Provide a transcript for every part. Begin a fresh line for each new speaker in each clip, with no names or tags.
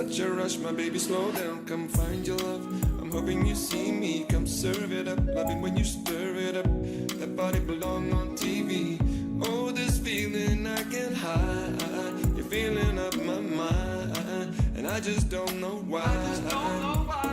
such a rush, my baby, slow down, come find your love. I'm hoping you see me, come serve it up. Love it when you stir it up. That body belong on TV. Oh, this feeling I can't hide. You're feeling up my mind, and I just don't know why. I just don't know why.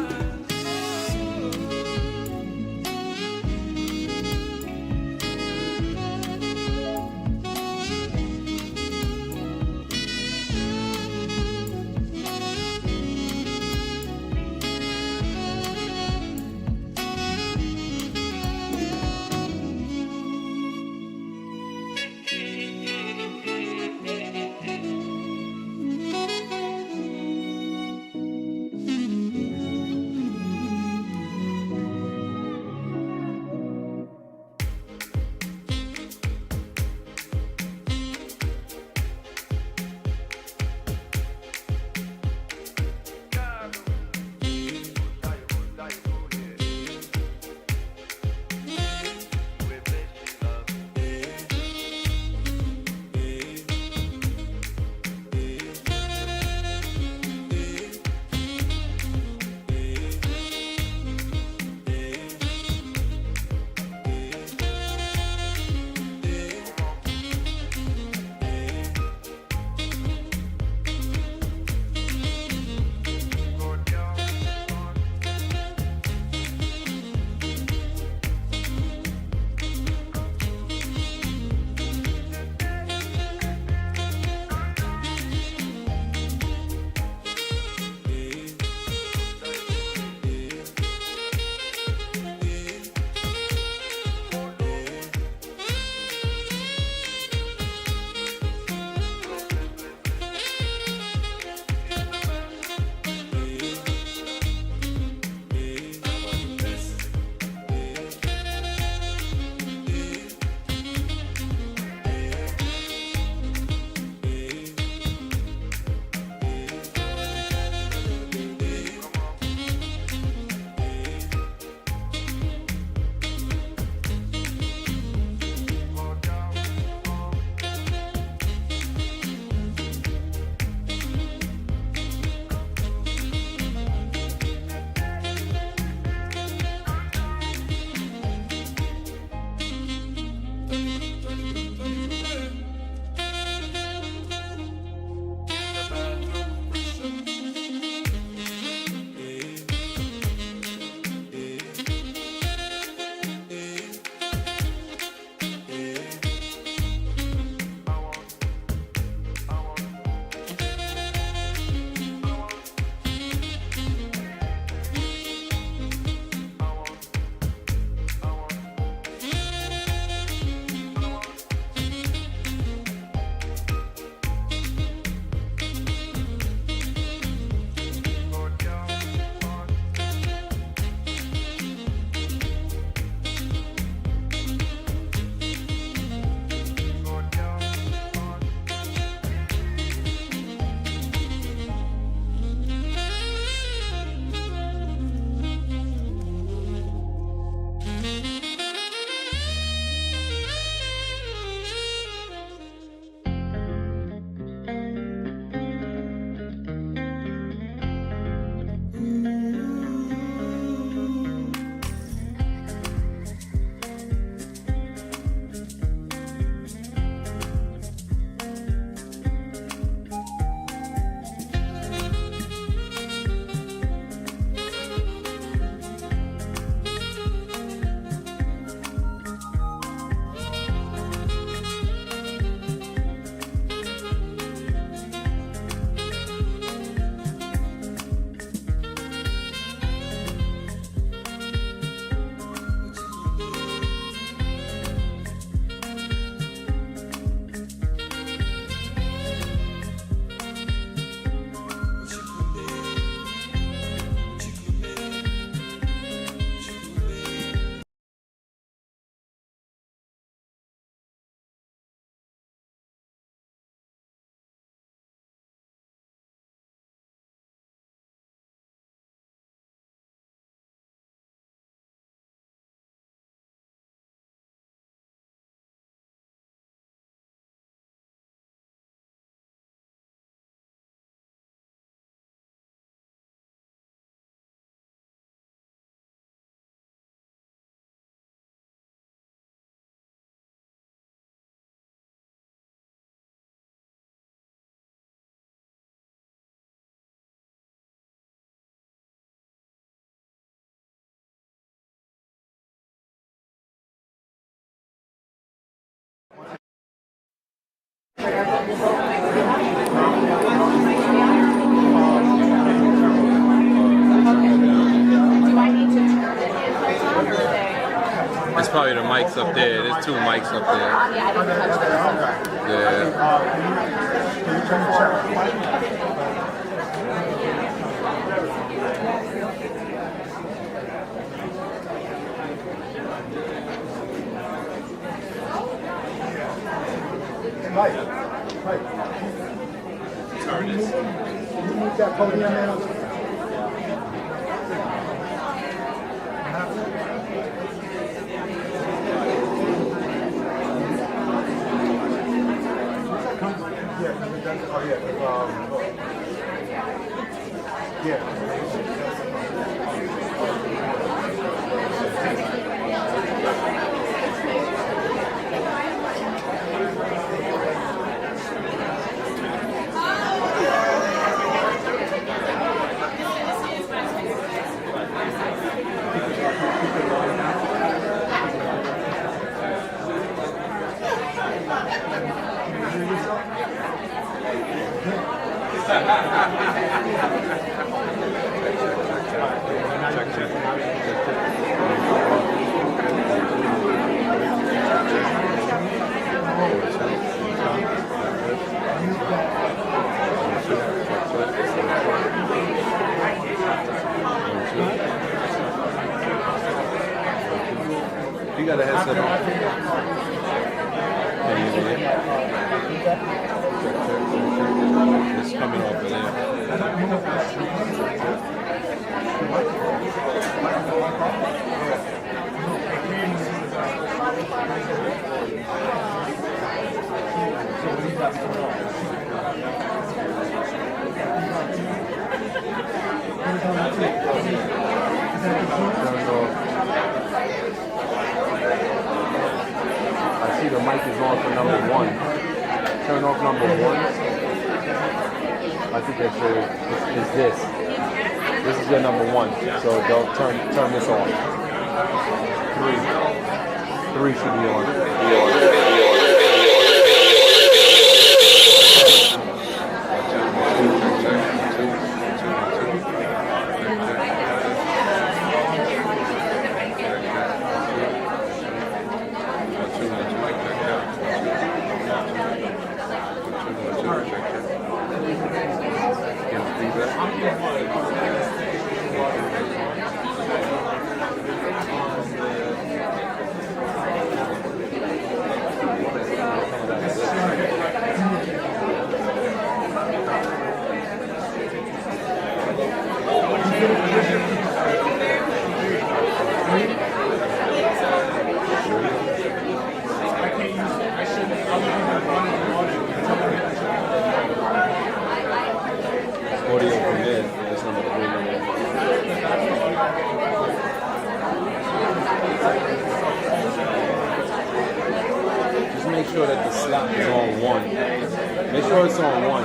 It's probably the mics up there. There's two mics up there. Yeah.
Mike. Turn this. Can you move that podium in?
You got a headset on. It's coming off of there. I see the mic is on for number one. Turn off number one. I think that's is this. This is your number one. So don't turn this off. Three should be on. Audio from there. That's number three. Just make sure that the slot is on one. Make sure it's on one.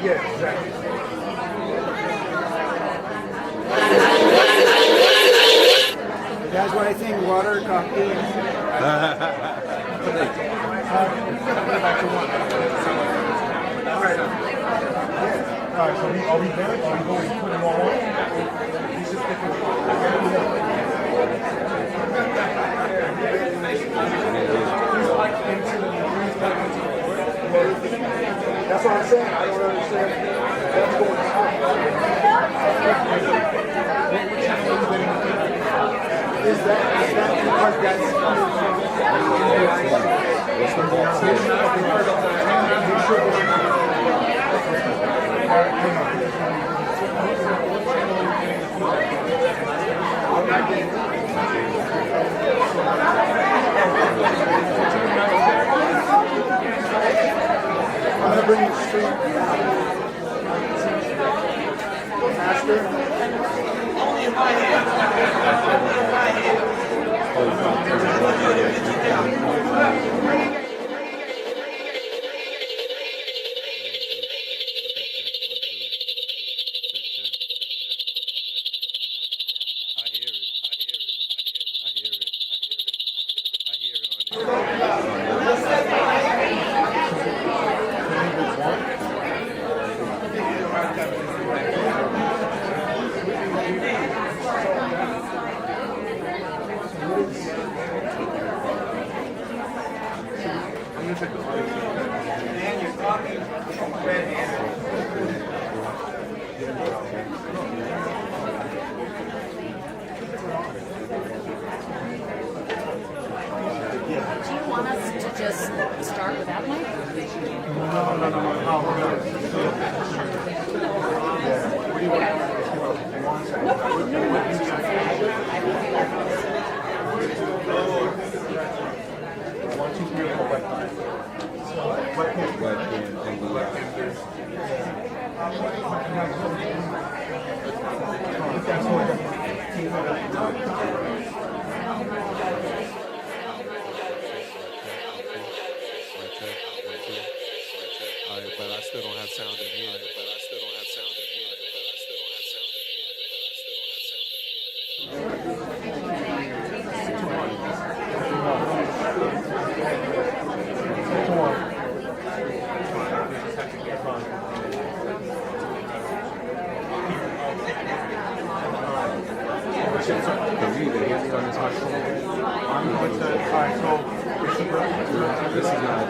Yeah, exactly. You guys want anything? Water, coffee? Alright, so are we there? Are we going to put them all on? That's what I'm saying. I don't understand. That's going Is that because that's
What's the box here?
I'm going to bring you straight faster. Only in my hand.
I hear it.
that mic?
No, we're good. What do you want? One second. 1, 2, 3, 4, webcam.
Webcam and the
Alright, but I still don't have sound in here. But I still don't have sound in here. But I still don't have sound in here. But I still don't have sound in here.
Can you even hear me on this microphone?
I'm going to, all right, so
This is not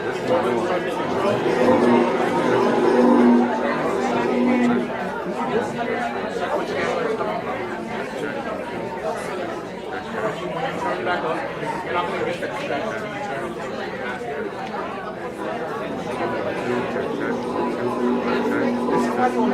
doing.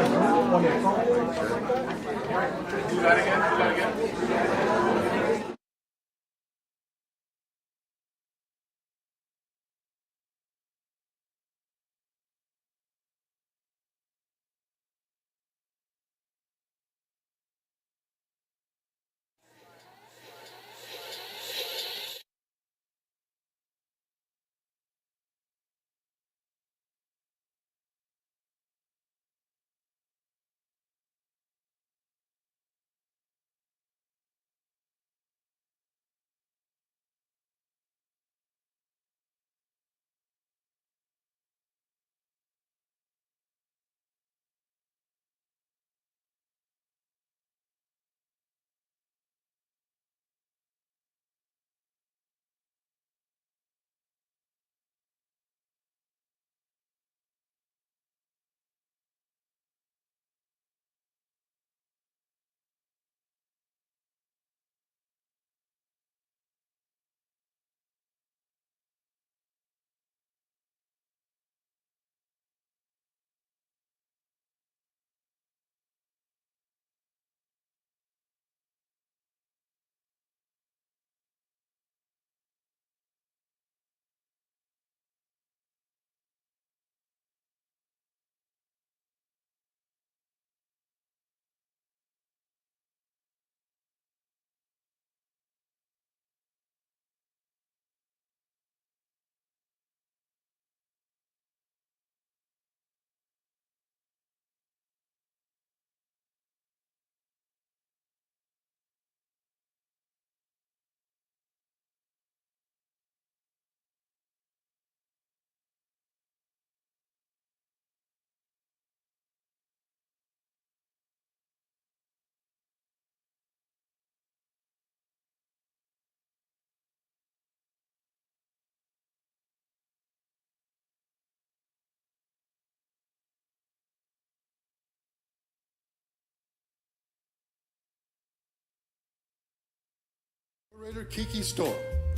Curator Kiki Storm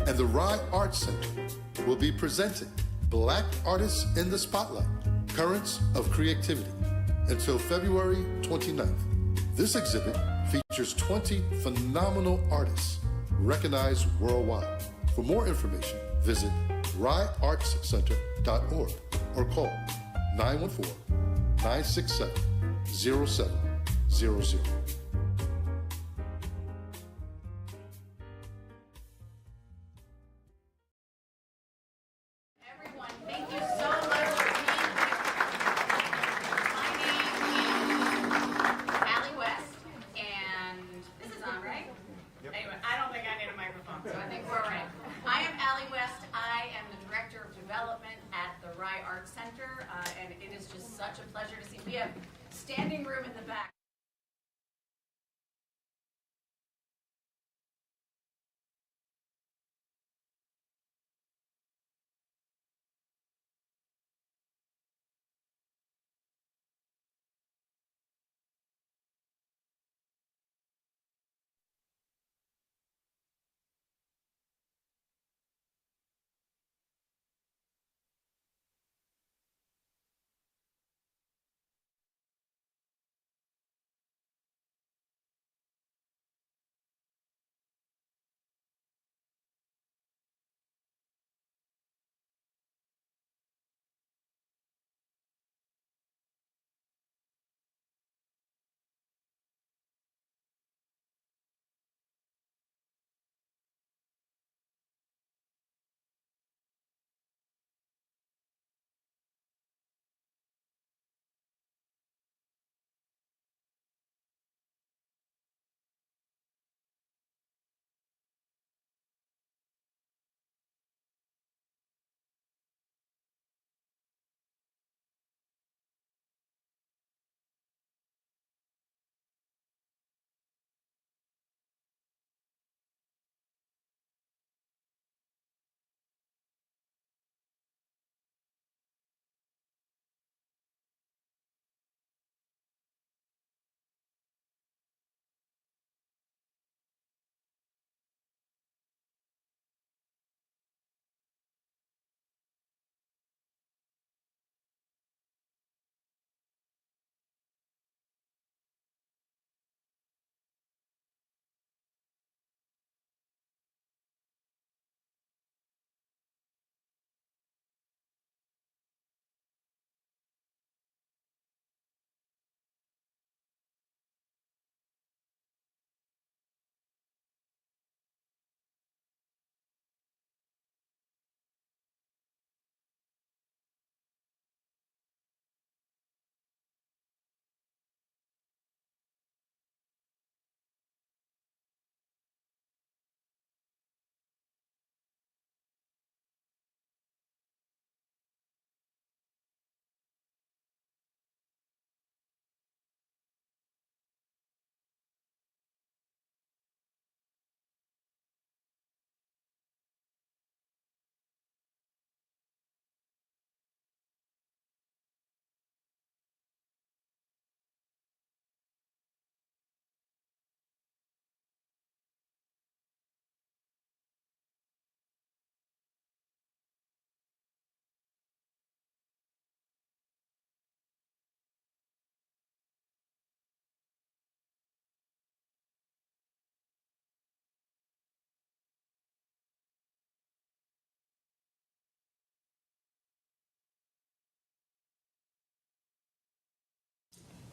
and the Rye Arts Center will be presenting Black Artists in the Spotlight, Currents of Creativity, until February 29th. This exhibit features 20 phenomenal artists recognized worldwide. For more information, visit ryeartscenter.org or call 914-967-0700.
Everyone, thank you so much for being here. My name is Allie West, and this is on, right? Anyway, I don't think I need a microphone, so I think we're all right. I am Allie West. I am the Director of Development at the Rye Arts Center, and it is just such a pleasure to see. We have standing room in the back.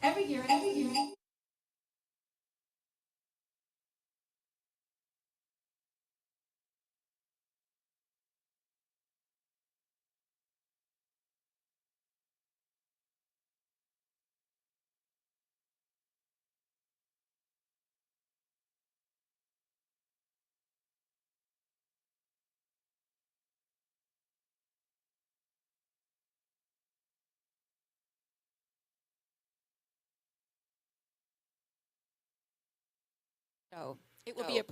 Every year.
So it will be a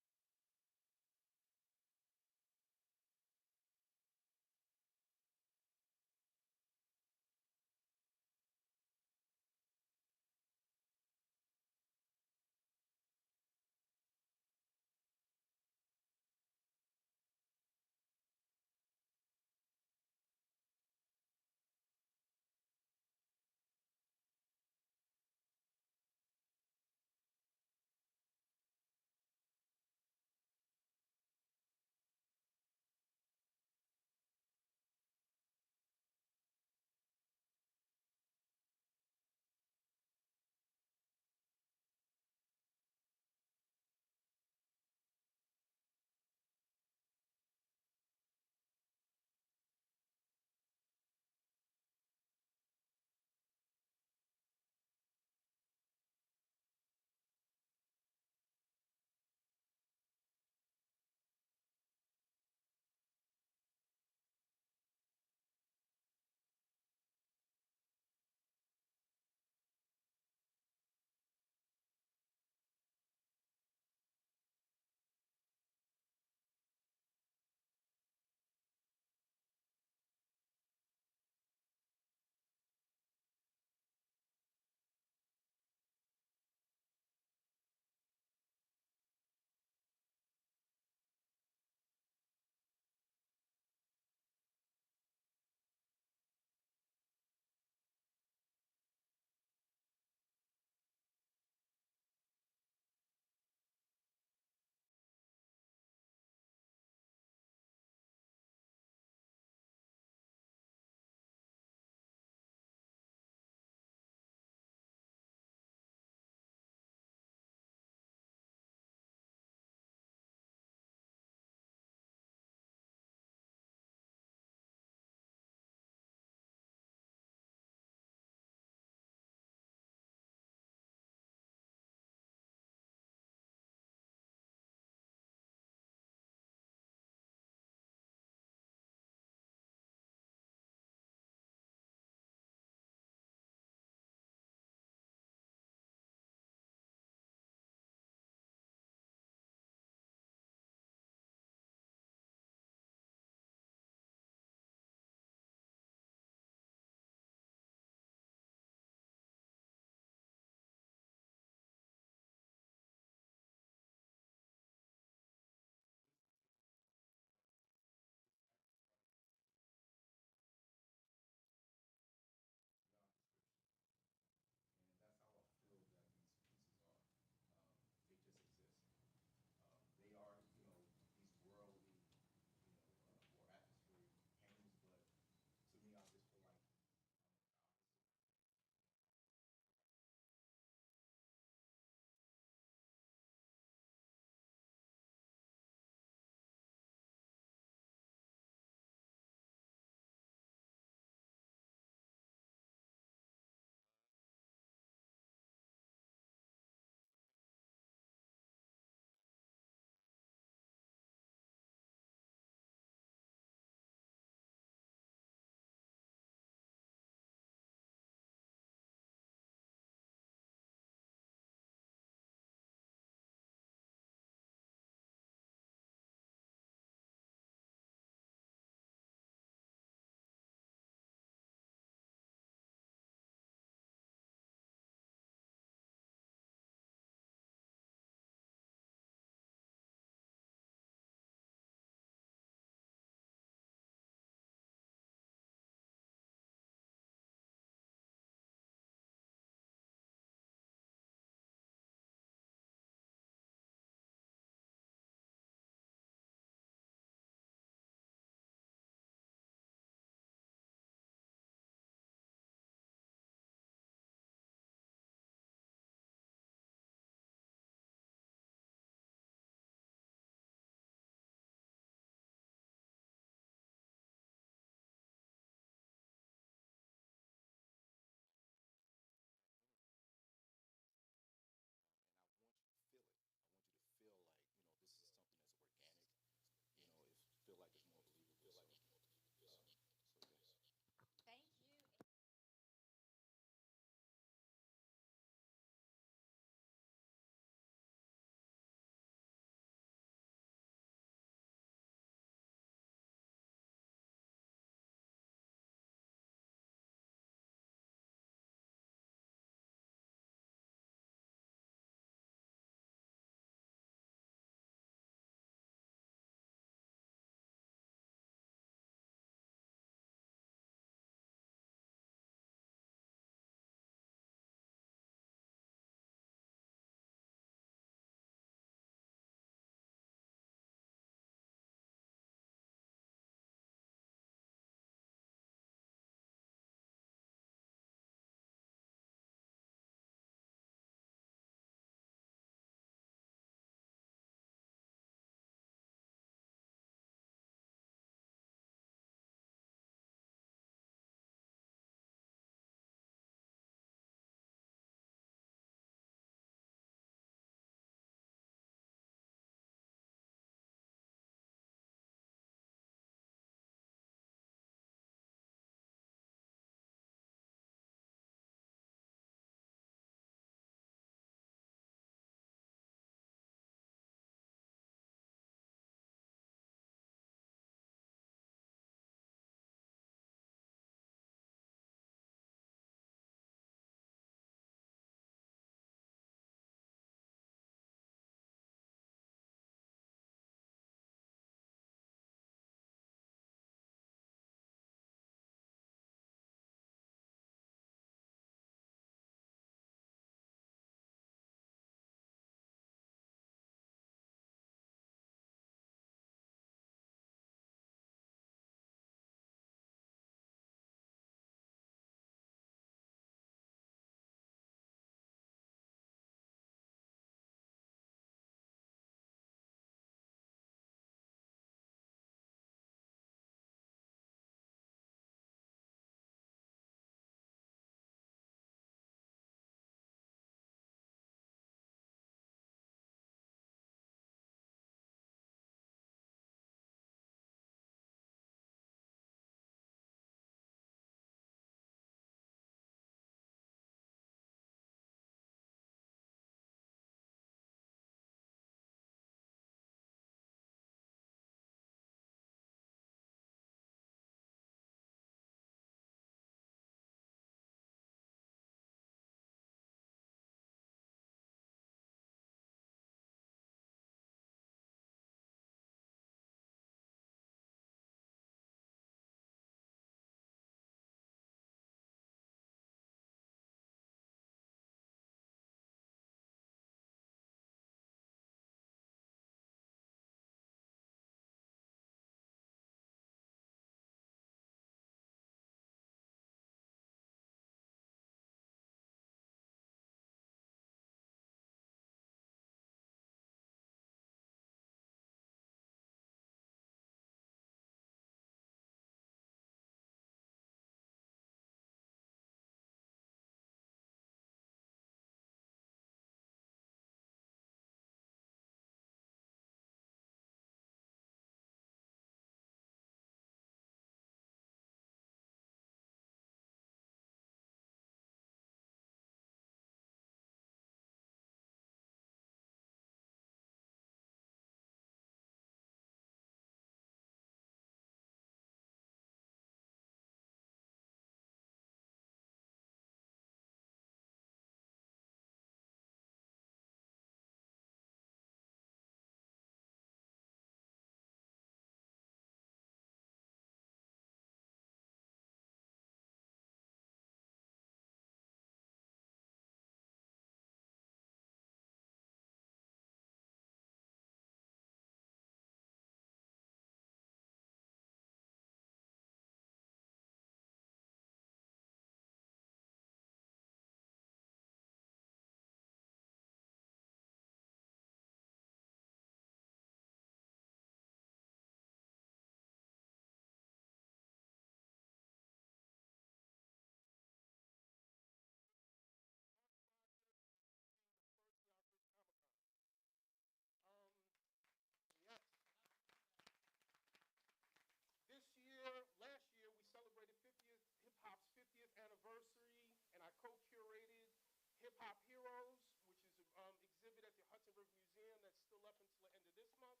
Hip-Hop Heroes, which is an exhibit at the Hudson River Museum that's still up until the end of this month.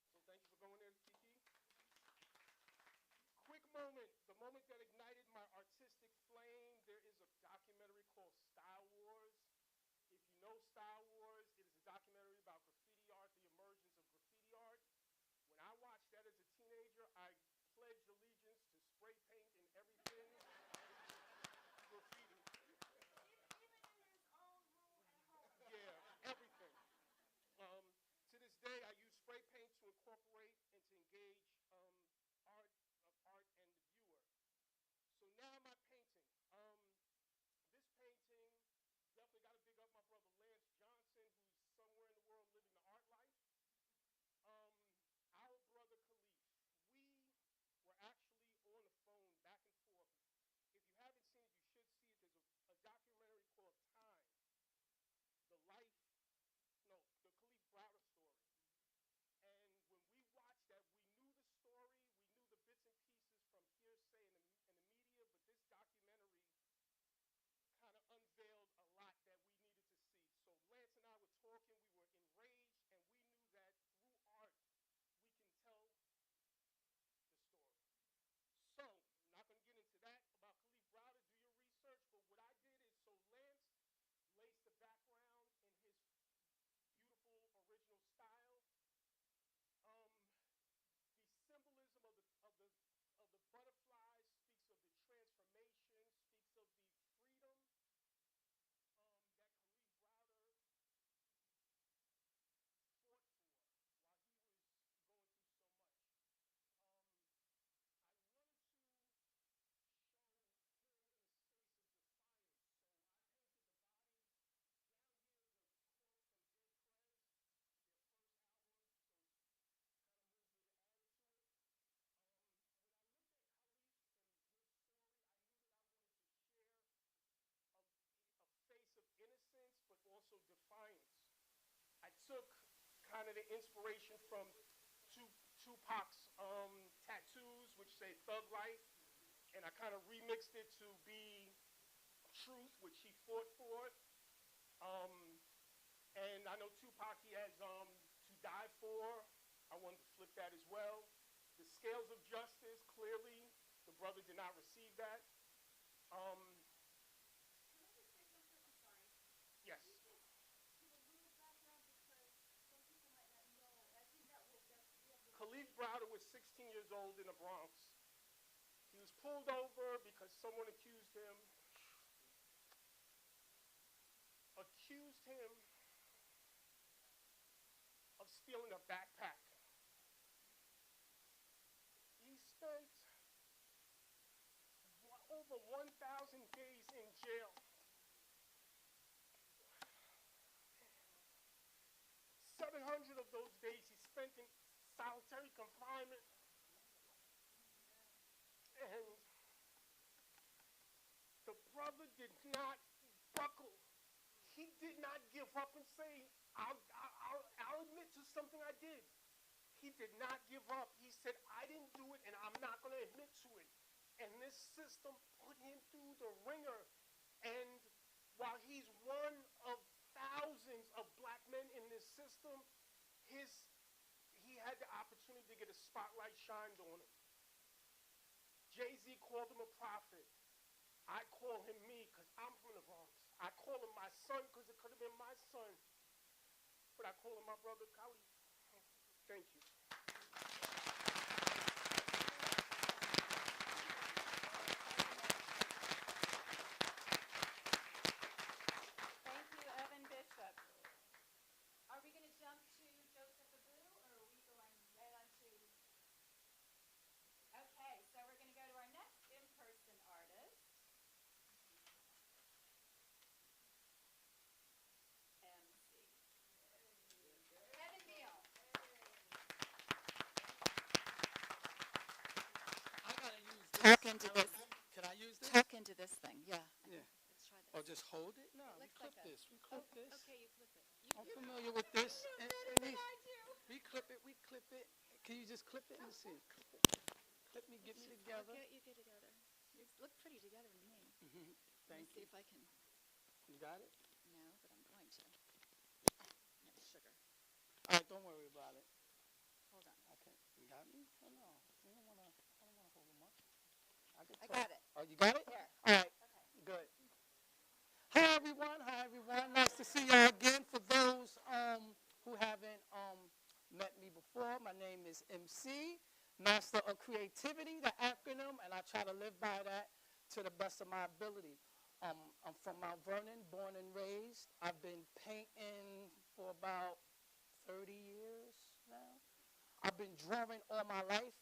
So thank you for going there, Kiki. Quick moment, the moment that ignited my artistic flame, there is a documentary called Style Wars. If you know Style Wars, it is a documentary about graffiti art, the emergence of graffiti art. When I watched that as a teenager, I pledged allegiance to spray paint and everything graffiti.
Even in his own room at home.
Yeah, everything. To this day, I use spray paint to incorporate and to engage art and the viewer. So now my painting. This painting, definitely got to big up my brother Lance Johnson, who's somewhere in the world living the art life. Our brother Khalif. We were actually on the phone back and forth. If you haven't seen it, you should see it. There's a documentary called Time. The Khalif Browder story. And when we watched that, we knew the story, we knew the bits and pieces from hearsay in the media, but this documentary kind of unveiled a lot that we needed to see. So Lance and I were talking, we were enraged, and we knew that through art, we can tell the story. So, I'm not going to get into that about Khalif Browder, do your research, but what I did is, so Lance laced the background in his beautiful original style. The symbolism of the butterflies speaks of the transformation, speaks of the freedom that Khalif Browder fought for while he was going through so much. I wanted to show him in a space of defiance, so I painted the body. Down here is a quote from Dead Prez, their first album, so it's kind of moved me to add it to it. When I looked at Khalif and his story, I knew that I wanted to share a face of innocence, but also defiance. I took kind of the inspiration from Tupac's tattoos, which say Thug Life, and I kind of remixed it to be truth, which he fought for. And I know Tupac, he has To Die For. I wanted to flip that as well. The scales of justice, clearly, the brother did not receive that.
Can I just say something? I'm sorry.
Yes.
Give a little background because some people might not know. I think that will definitely.
Khalif Browder was 16 years old in the Bronx. He was pulled over because someone accused him of stealing a backpack. He spent over 1,000 days in jail. 700 of those days he spent in solitary confinement. And the brother did not buckle. He did not give up and say, I'll admit to something I did. He did not give up. He said, I didn't do it and I'm not going to admit to it. And this system put him through the ringer. And while he's one of thousands of black men in this system, he had the opportunity to get a spotlight shined on him. Jay-Z called him a prophet. I call him me because I'm from the Bronx. I call him my son because it could have been my son. But I call him my brother Khalif. Thank you.
Thank you, Evan Bishop. Are we going to jump to Joseph Abu, or are we going right on to... Okay, so we're going to go to our next in-person artist. MC. Evan Neal.
I gotta use this.
Talk into this.
Can I use this?
Talk into this thing, yeah.
Yeah.
Let's try that.
Or just hold it? No, we
looks
clip
like a-
this. We clip this.
Okay, you clip it.
I'm familiar with this. And we clip it. We clip it. Can you just clip it and see? Clip it. Clip me. Get me together.
You get together. You look pretty together to me.
Thank
See
you.
if I can.
You got it?
No.
All right, don't worry about it.
Hold on.
Okay, you got me? Oh, no, you don't wanna. I don't wanna hold them up.
I got it.
Oh, you got it?
Here.
All right. Good. Hi everyone. Hi everyone. Nice to see y'all again. For those who haven't met me before, my name is MC, Master of Creativity, the acronym, and I try to live by that to the best of my ability. I'm from Mount Vernon, born and raised. I've been painting for about 30 years now. I've been drawing all my life.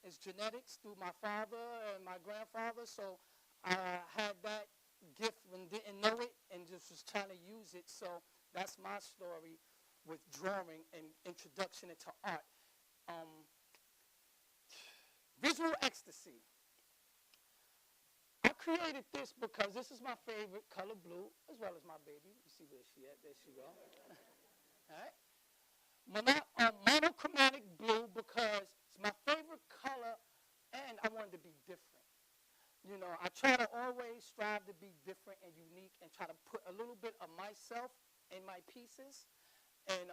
It's genetics through my father and my grandfather, so I had that gift and didn't know it and just was trying to use it. So that's my story with drawing and introduction into art. Visual ecstasy. I created this because this is my favorite color, blue, as well as my baby. You see where she at? There she go. All right. Monochromatic blue because it's my favorite color and I wanted to be different. You know, I try to always strive to be different and unique and try to put a little bit of myself in my pieces. And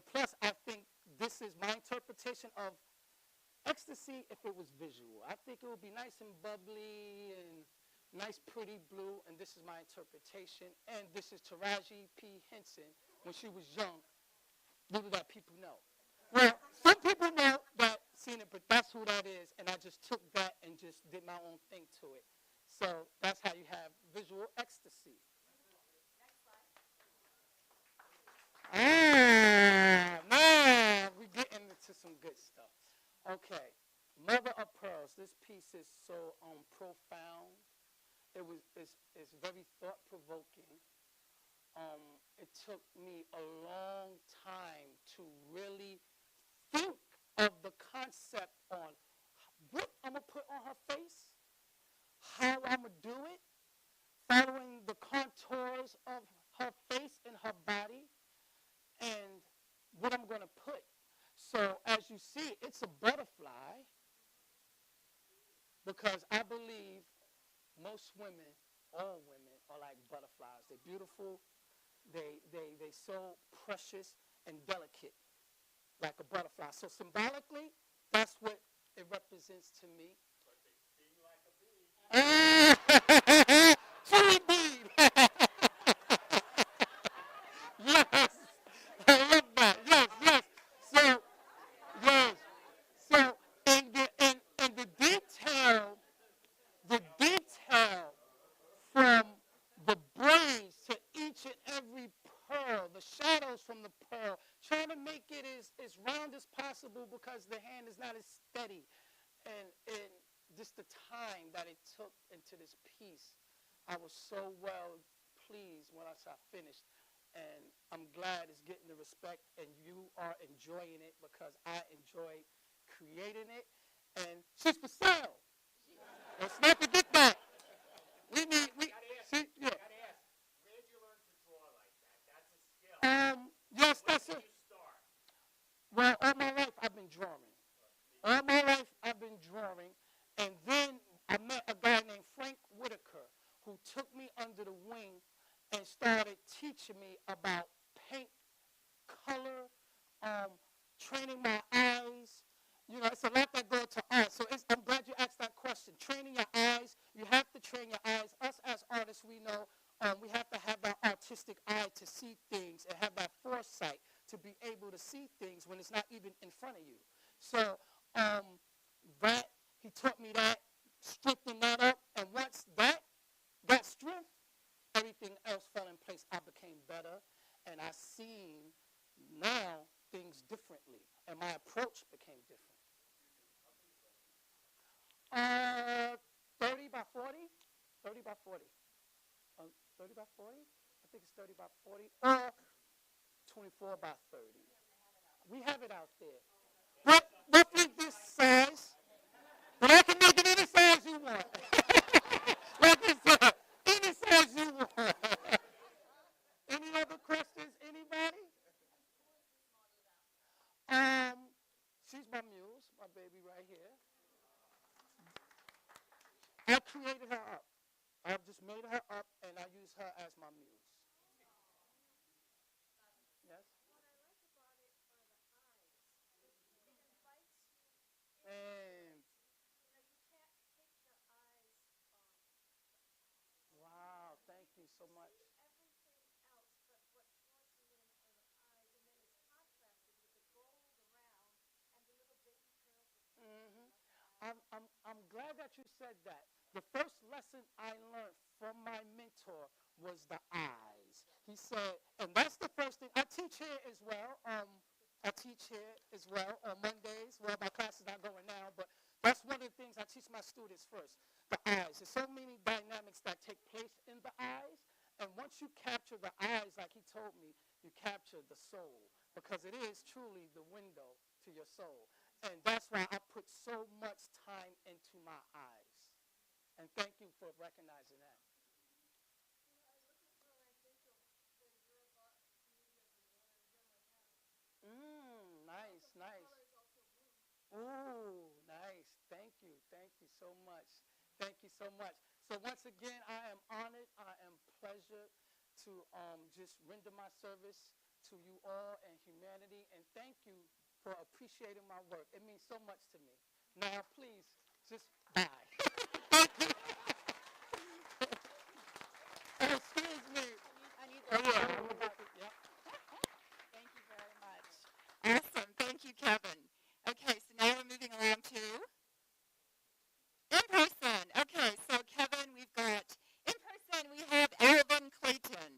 plus, I think this is my interpretation of ecstasy if it was visual. I think it would be nice and bubbly and nice, pretty blue, and this is my interpretation. And this is Taraji P. Henson when she was young. Little that people know. Well, some people know that, seen it, but that's who that is, and I just took that and just did my own thing to it. So that's how you have visual ecstasy. Ah, man, we're getting into some good stuff. Okay, Mother of Pearls. This piece is so profound. It's very thought-provoking. It took me a long time to really think of the concept on what I'm going to put on her face, how I'm going to do it, following the contours of her face and her body, and what I'm going to put. So as you see, it's a butterfly because I believe most women, all women, are like butterflies. They're beautiful. They so precious and delicate, like a butterfly. So symbolically, that's what it represents to me. But they sting like a bee. True indeed. Yes, I love that. Yes, yes. So, yes. So, in the detail from the braids to each and every pearl, the shadows from the pearl, trying to make it as round as possible because the hand is not as steady. And just the time that it took into this piece, I was so well pleased when I finished. And I'm glad it's getting the respect and you are enjoying it because I enjoy creating it. And she's for sale. Let's not forget that. Yeah.
Where did you learn to draw like that? That's a skill.
Yes, that's it.
Where did you start?
Well, all my life I've been drawing. All my life I've been drawing. And then I met a guy named Frank Whitaker who took me under the wing and started teaching me about paint, color, training my eyes. You know, it's a lot that goes to art. So I'm glad you asked that question. Training your eyes, you have to train your eyes. Us as artists, we know we have to have that artistic eye to see things and have that foresight to be able to see things when it's not even in front of you. So that, he taught me that, strengthened that up, and once that strength, everything else fell in place. I became better, and I seen now things differently, and my approach became different. 30 by 40? 30 by 40. 30 by 40? I think it's 30 by 40 or 24 by 30. We have it out there. But roughly this size. But I can make it any size you want. Like I said, any size you want. Any other questions? Anybody? She's my muse, my baby right here. I created her up. I've just made her up, and I use her as my muse. Yes? I'm glad that you said that. The first lesson I learned from my mentor was the eyes. He said, and that's the first thing. I teach here as well. I teach here as well on Mondays. Well, my class is not going now, but that's one of the things I teach my students first, the eyes. There's so many dynamics that take place in the eyes, and once you capture the eyes, like he told me, you capture the soul, because it is truly the window to your soul. And that's why I put so much time into my eyes. And thank you for recognizing that. Nice, nice. Ooh, nice. Thank you so much. Thank you so much. So once again, I am honored. I am pleasured to just render my service to you all and humanity. And thank you for appreciating my work. It means so much to me. Now, please, just bye. Excuse me.
I need
Oh,
that.
yeah. Yep.
Thank you very much. Awesome. Thank you, Kevin. Okay, so now we're moving along to in person. Okay, so Kevin, we've got in person, we have Alvin Clayton.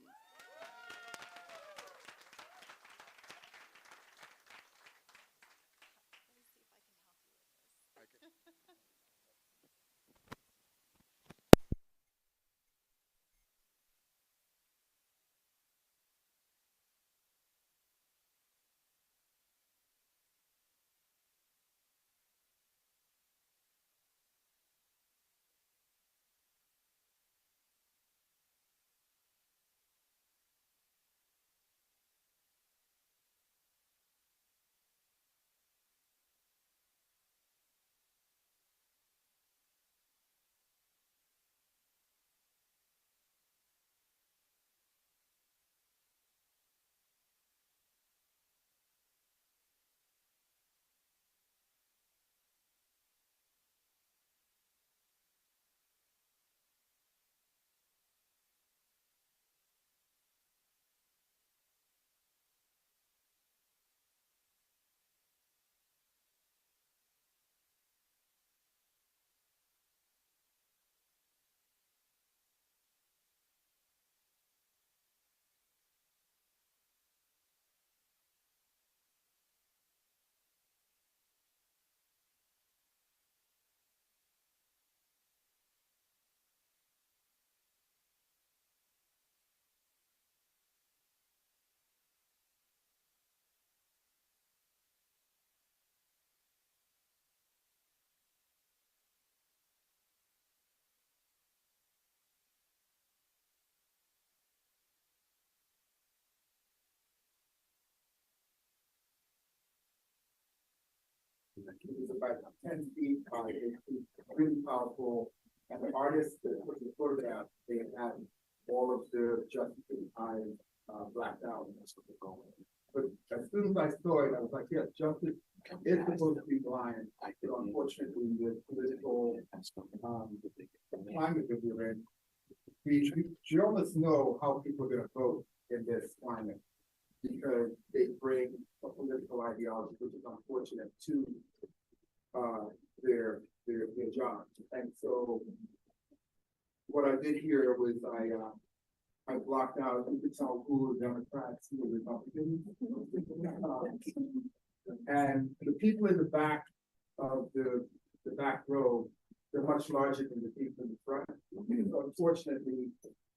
Let me see if I can help you with this.
It's about 10 feet by 8 feet, really powerful. And the artist that took the photograph, they had all of the Justice's eyes blacked out. And that's what they're going. But as soon as I saw it, I was like, yeah, Justice is supposed to be blind. So unfortunately, the political climate that we're in, we journalists know how people are going to vote in this climate, because they bring a political ideology, which is unfortunate, to their jobs. And so what I did here was I blocked out, you could tell who were Democrats, who were Republicans. And the people in the back of the back row, they're much larger than the people in the front. So unfortunately,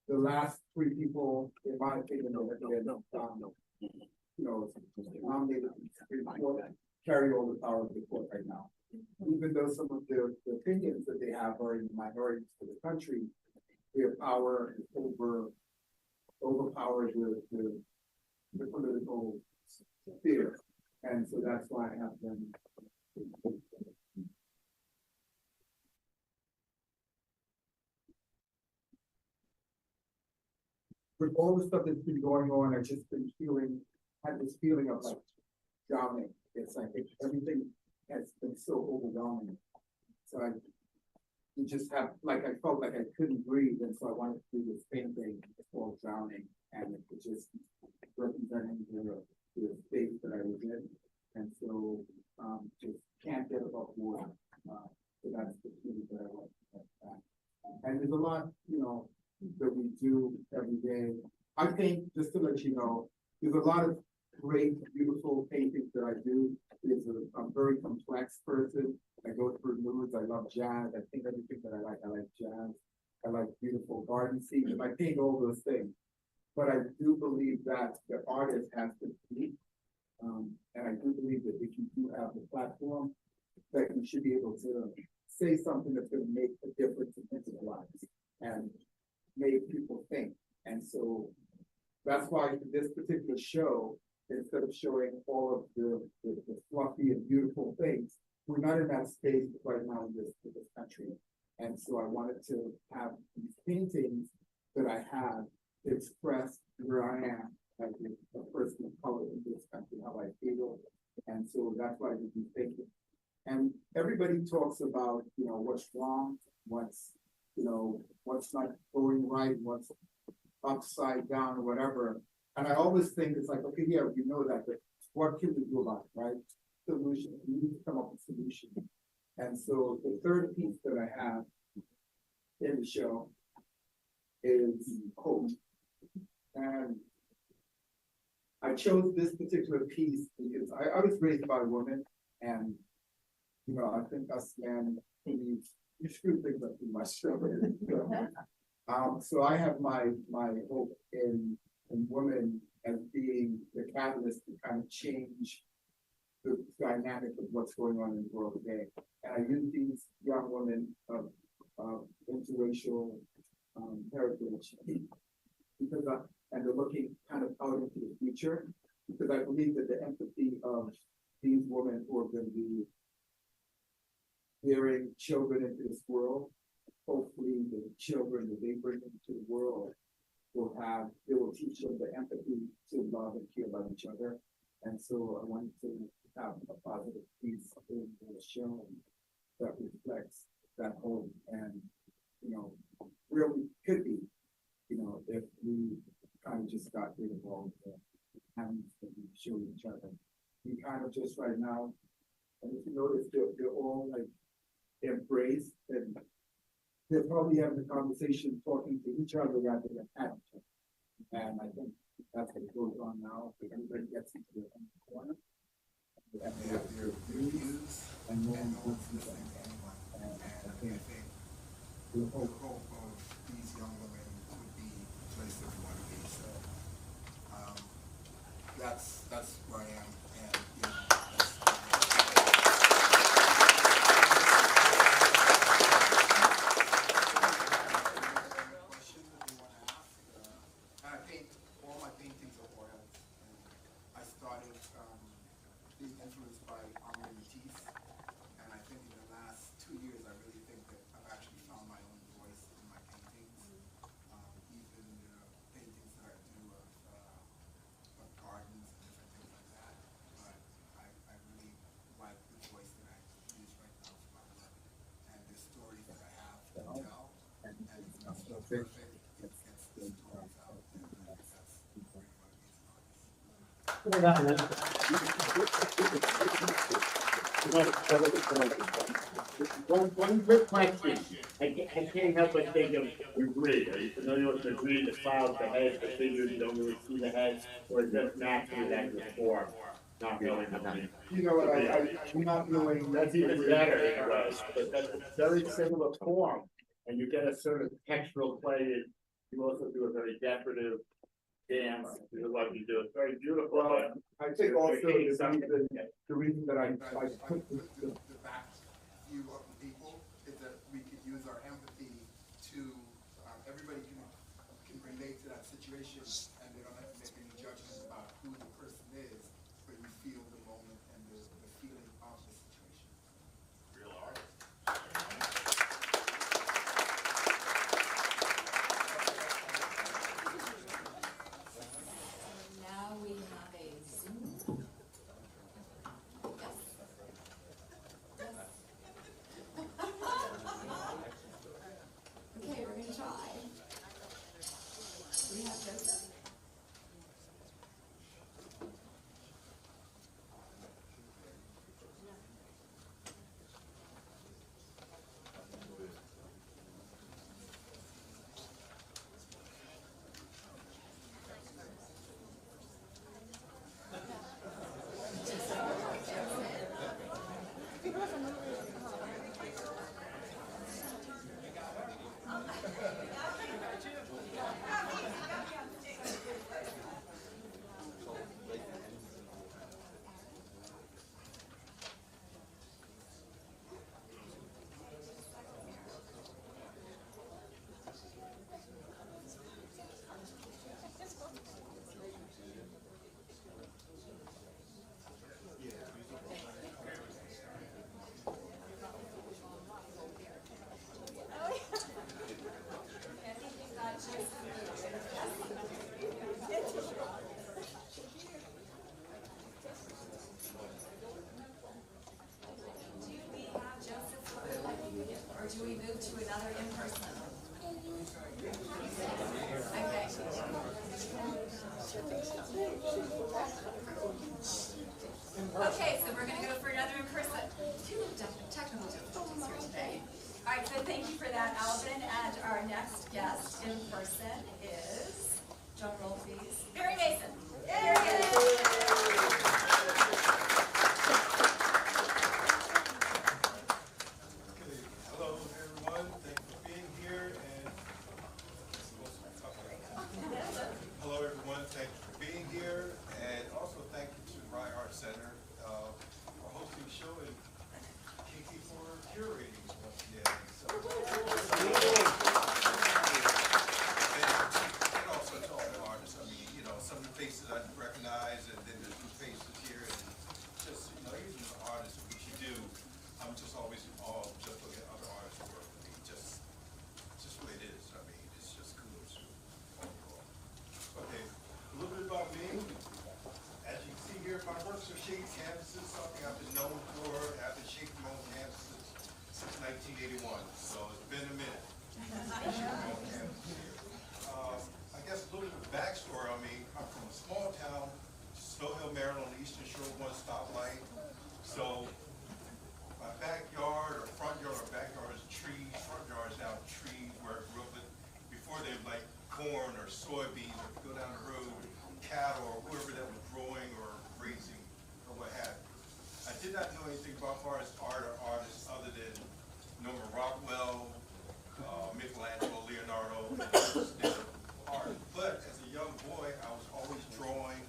the last three people, in my opinion, nominated to the Supreme Court, carry all the power of the court right now. Even though some of the opinions that they have are in minorities for the country, their power overpowers the political sphere. And so that's why I have them. With all the stuff that's been going on, I've just been had this feeling of like drowning. It's like everything has been so overwhelming. So you just have, like, I felt like I couldn't breathe. And so I wanted to do this painting called Drowning. And it was just representing the space that I was in. And so just can't get above water. lot, that we do every day. I think, just to let you know, there's a lot of great, beautiful paintings that I do. I'm a very complex person. I go through moods. I love jazz. I think everything that I like jazz. I like beautiful garden scenes. I paint all those things. But I do believe that the artist has to speak. And I do believe that if you do have the platform, that you should be able to say something that's going to make a difference in people's lives and make people think. And so that's why for this particular show, instead of showing all of the fluffy and beautiful things, we're not in that space right now in this country. And so I wanted to have these paintings that I have express where I am as a person of color in this country, how I feel. And so that's why I did these paintings. And everybody talks about, what's wrong, what's not going right, what's upside down or whatever. And I always think it's like, okay, yeah, we know that, but what can we do about it, right? Solution. We need to come up with a solution. And so the third piece that I have in the show is hope. And I chose this particular piece because I was raised by a woman, and I think us men, you screw things up too much. So I have my hope in women as being the catalyst to kind of change the dynamic of what's going on in the world today. And I use these young women of interracial heritage because and they're looking kind of out into the future, because I believe that the empathy of these women who are going to be bearing children into this world, hopefully the children that they bring into the world they will teach them the empathy to love and care about each other. And so I wanted to have a positive piece in the show that reflects that hope and, where we could be, if we kind of just got rid of all the hands that we show each other. We kind of just right now, and if you notice, they're all like embraced, and they're probably having a conversation talking to each other rather than at each other. And I think that's what goes on now. Everybody gets into their own corner. They have their views, and then listen to anyone. And I think the hope of these young women would be the place that we want to be. So that's where I am. And all my paintings are oils. I started being influenced by Henri Matisse, and I think in the last 2 years, I really think that I've actually found my own voice in my paintings. Even the paintings that I do of gardens and different things like that. But I really like the voice that I use right now for my work, and the stories that I have to tell, and it's not so perfect. It gets the stories out, and that's very much
One quick question. I can't help but think of the grid. Are you familiar with the grid, the clouds, the heads, the figures, you don't really see the heads, or is that naturally that the form? Not really knowing.
you know what, I'm not knowing.
That's even better in a way, but that's a very similar form, and you get a sort of textural play. You also do a very decorative dance, what you do. It's very beautiful.
Well, I think also the reason that I put
the back view of the people is that we could use our empathy to, everybody can relate to that situation, and they don't have to make any judgments about who the person is, but you feel the moment and the feeling of the situation.
Real art.
Now we have a Zoom. Yes. Okay, we're gonna try. We have Joseph. or do we move to another in-person? Okay. Okay, so we're gonna go for another in-person. Two technical difficulties here today. All right, so thank you for that, Alvin. And our next guest in person is, drum roll please, Barry Mason. There he is.
Hello, everyone. Thanks for being here. And hello, everyone. Thanks for being here, and also thank you to Rye Art Center for hosting the show and Kiki for curating once again. So, and also to all the artists. I mean, you know, some of the faces I recognize, and then there's new faces here, and just even the artists of what you do. I'm just always in awe of just looking at other artists' work. I mean, just what it is. I mean, it's just kudos overall. Okay, a little bit about me. As you can see here, my works are shaped canvases, something I've been known for. I've been shaping my own canvases since 1981, so it's been a minute. Shaping my own canvases here. I guess a little bit of backstory on me. I'm from a small town, Snow Hill, Maryland, on the Eastern Shore, one stoplight. So my backyard or front yard or backyard is trees, front yard is now trees where I grew up. Before they were like corn or soybeans, or if you go down the road, cattle or whoever that was growing or grazing or what have you. I did not know anything about far as art or artists other than Norman Rockwell, Michelangelo, Leonardo, and others did art. But as a young boy, I was always drawing,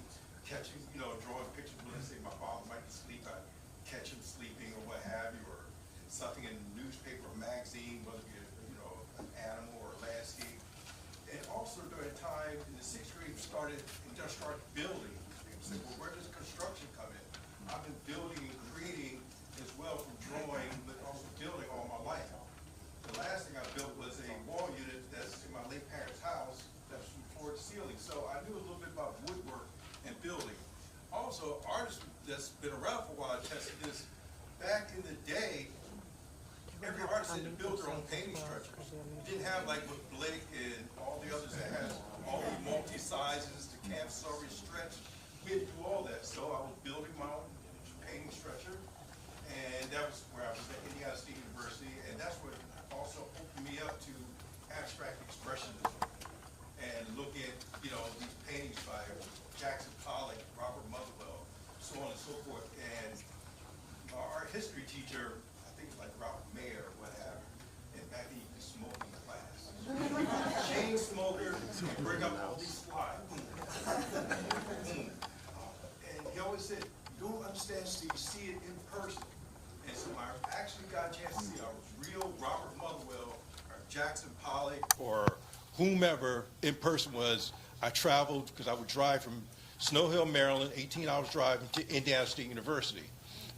catching, drawing pictures when I say my father might be asleep, I'd catch him sleeping or what have you, or something in the newspaper or magazine, whether it be an animal or a landscape. And also during a time in the 6th grade, started building. People say, well, where does construction come in? I've been building and creating as well from drawing, but also building all my life. The last thing I built was a wall unit that's in my late parents' house that was from floor to ceiling. So I knew a little bit about woodwork and building. Also, artists that's been around for a while attested this. Back in the day, every artist had to build their own painting structures. You didn't have like with Blake and all the others that had all the multi-sizes, the canvas already stretched. We had to do all that. So I was building my own painting structure, and that was where I was at Indiana State University, and that's what also opened me up to abstract expressionism and look at these paintings by Jackson Pollock, Robert Motherwell, so on and so forth. And our history teacher, I think it's like Robert Mayer or what have you, and back then you could smoke in class. Chain smoker, and bring up all these slides. And he always said, you don't understand until you see it in person. And so I actually got a chance to see a real Robert Motherwell or Jackson Pollock or whomever in person was. I traveled because I would drive from Snow Hill, Maryland, 18 hours driving to Indiana State University.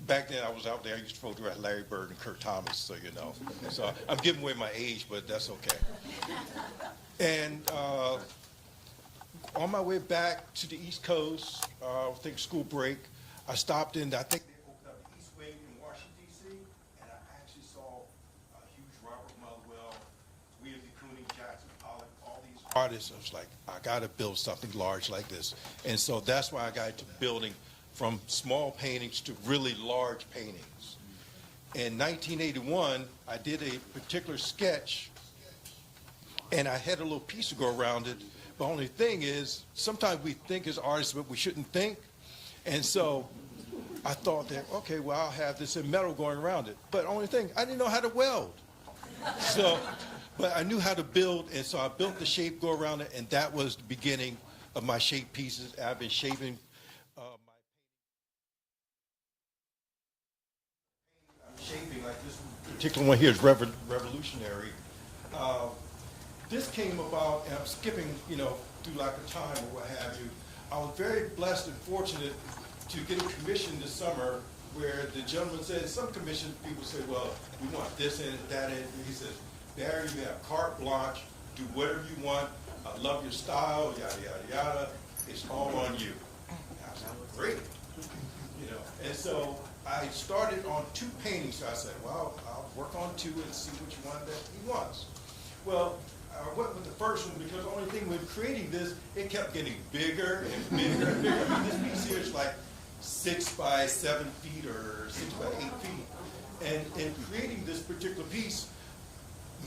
Back then I was out there, I used to photograph Larry Bird and Kurt Thomas, so you know. So I'm giving away my age, but that's okay. And on my way back to the East Coast, I think school break, I stopped in, I think they opened up the East Wing in Washington, D.C., and I actually saw a huge Robert Motherwell, William de Kooning, Jackson Pollock, all these artists. I was like, I got to build something large like this. And so that's why I got into building from small paintings to really large paintings. In 1981, I did a particular sketch, and I had a little piece to go around it. The only thing is, sometimes we think as artists, but we shouldn't think. And so I thought that, okay, well, I'll have this in metal going around it. But only thing, I didn't know how to weld. So, but I knew how to build, and so I built the shape, go around it, and that was the beginning of my shape pieces. I've been shaping shaping like this particular one here is revolutionary. This came about, and I'm skipping, through like a time or what have you. I was very blessed and fortunate to get a commission this summer where the gentleman said, some commission people say, well, we want this and that and he says, Barry, you have carte blanche, do whatever you want, I love your style, yada, yada, yada, it's all on you. And I was like, great. And so I started on 2 paintings, so I said, well, I'll work on 2 and see which one that he wants. Well, I went with the first one because the only thing with creating this, it kept getting bigger and bigger and bigger. I mean, this piece here is like 6 by 7 feet or 6 by 8 feet. And in creating this particular piece,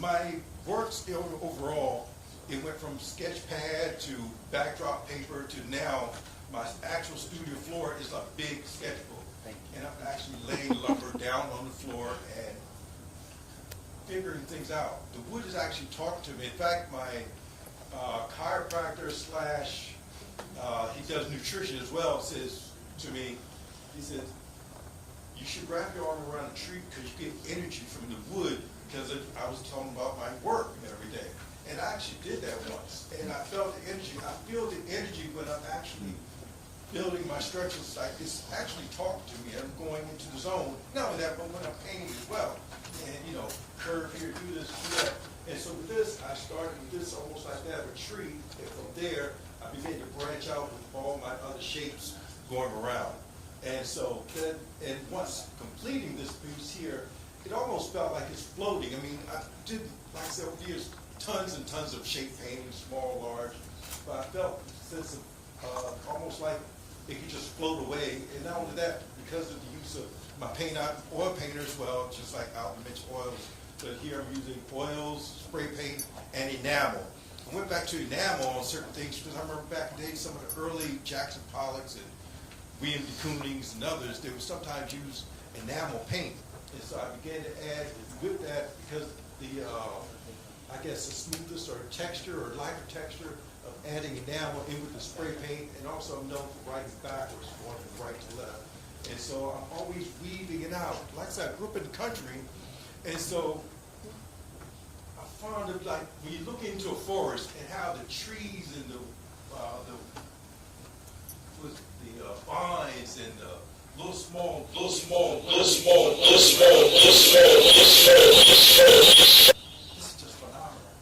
my works overall, it went from sketch pad to backdrop paper to now my actual studio floor is a big sketchbook. And I'm actually laying lumber down on the floor and figuring things out. The wood is actually talking to me. In fact, my chiropractor slash, he does nutrition as well, says to me, he says, you should wrap your arm around a tree because you get energy from the wood, because I was talking about my work every day. And I actually did that once. And I felt the energy. I feel the energy when I'm actually building my structures. Like it's actually talking to me. I'm going into the zone. Not only that, but when I'm painting as well. And curve here, do this, do that. And so with this, I started with this almost like that, a tree. And from there, I began to branch out with all my other shapes going around. And so then, and once completing this piece here, it almost felt like it's floating. I mean, I did, like I said, over the years, tons and tons of shape painting, small, large, but I felt a sense of almost like it could just float away. And not only that, because of the use of my paint, I'm oil painter as well, just like Alvin mentioned oils, but here I'm using oils, spray paint, and enamel. I went back to enamel on certain things because I remember back in the day, some of the early Jackson Pollocks and William de Koonings and others, they would sometimes use enamel paint. And so I began to add with that because the, I guess the smoothness or texture or lighter texture of adding enamel in with the spray paint, and also I'm known for writing backwards, going from right to left. And so I'm always weaving it out. Like I said, I grew up in the country, and so I'm fond of, like, when you look into a forest and how the trees and the vines and the little small. This is just phenomenal.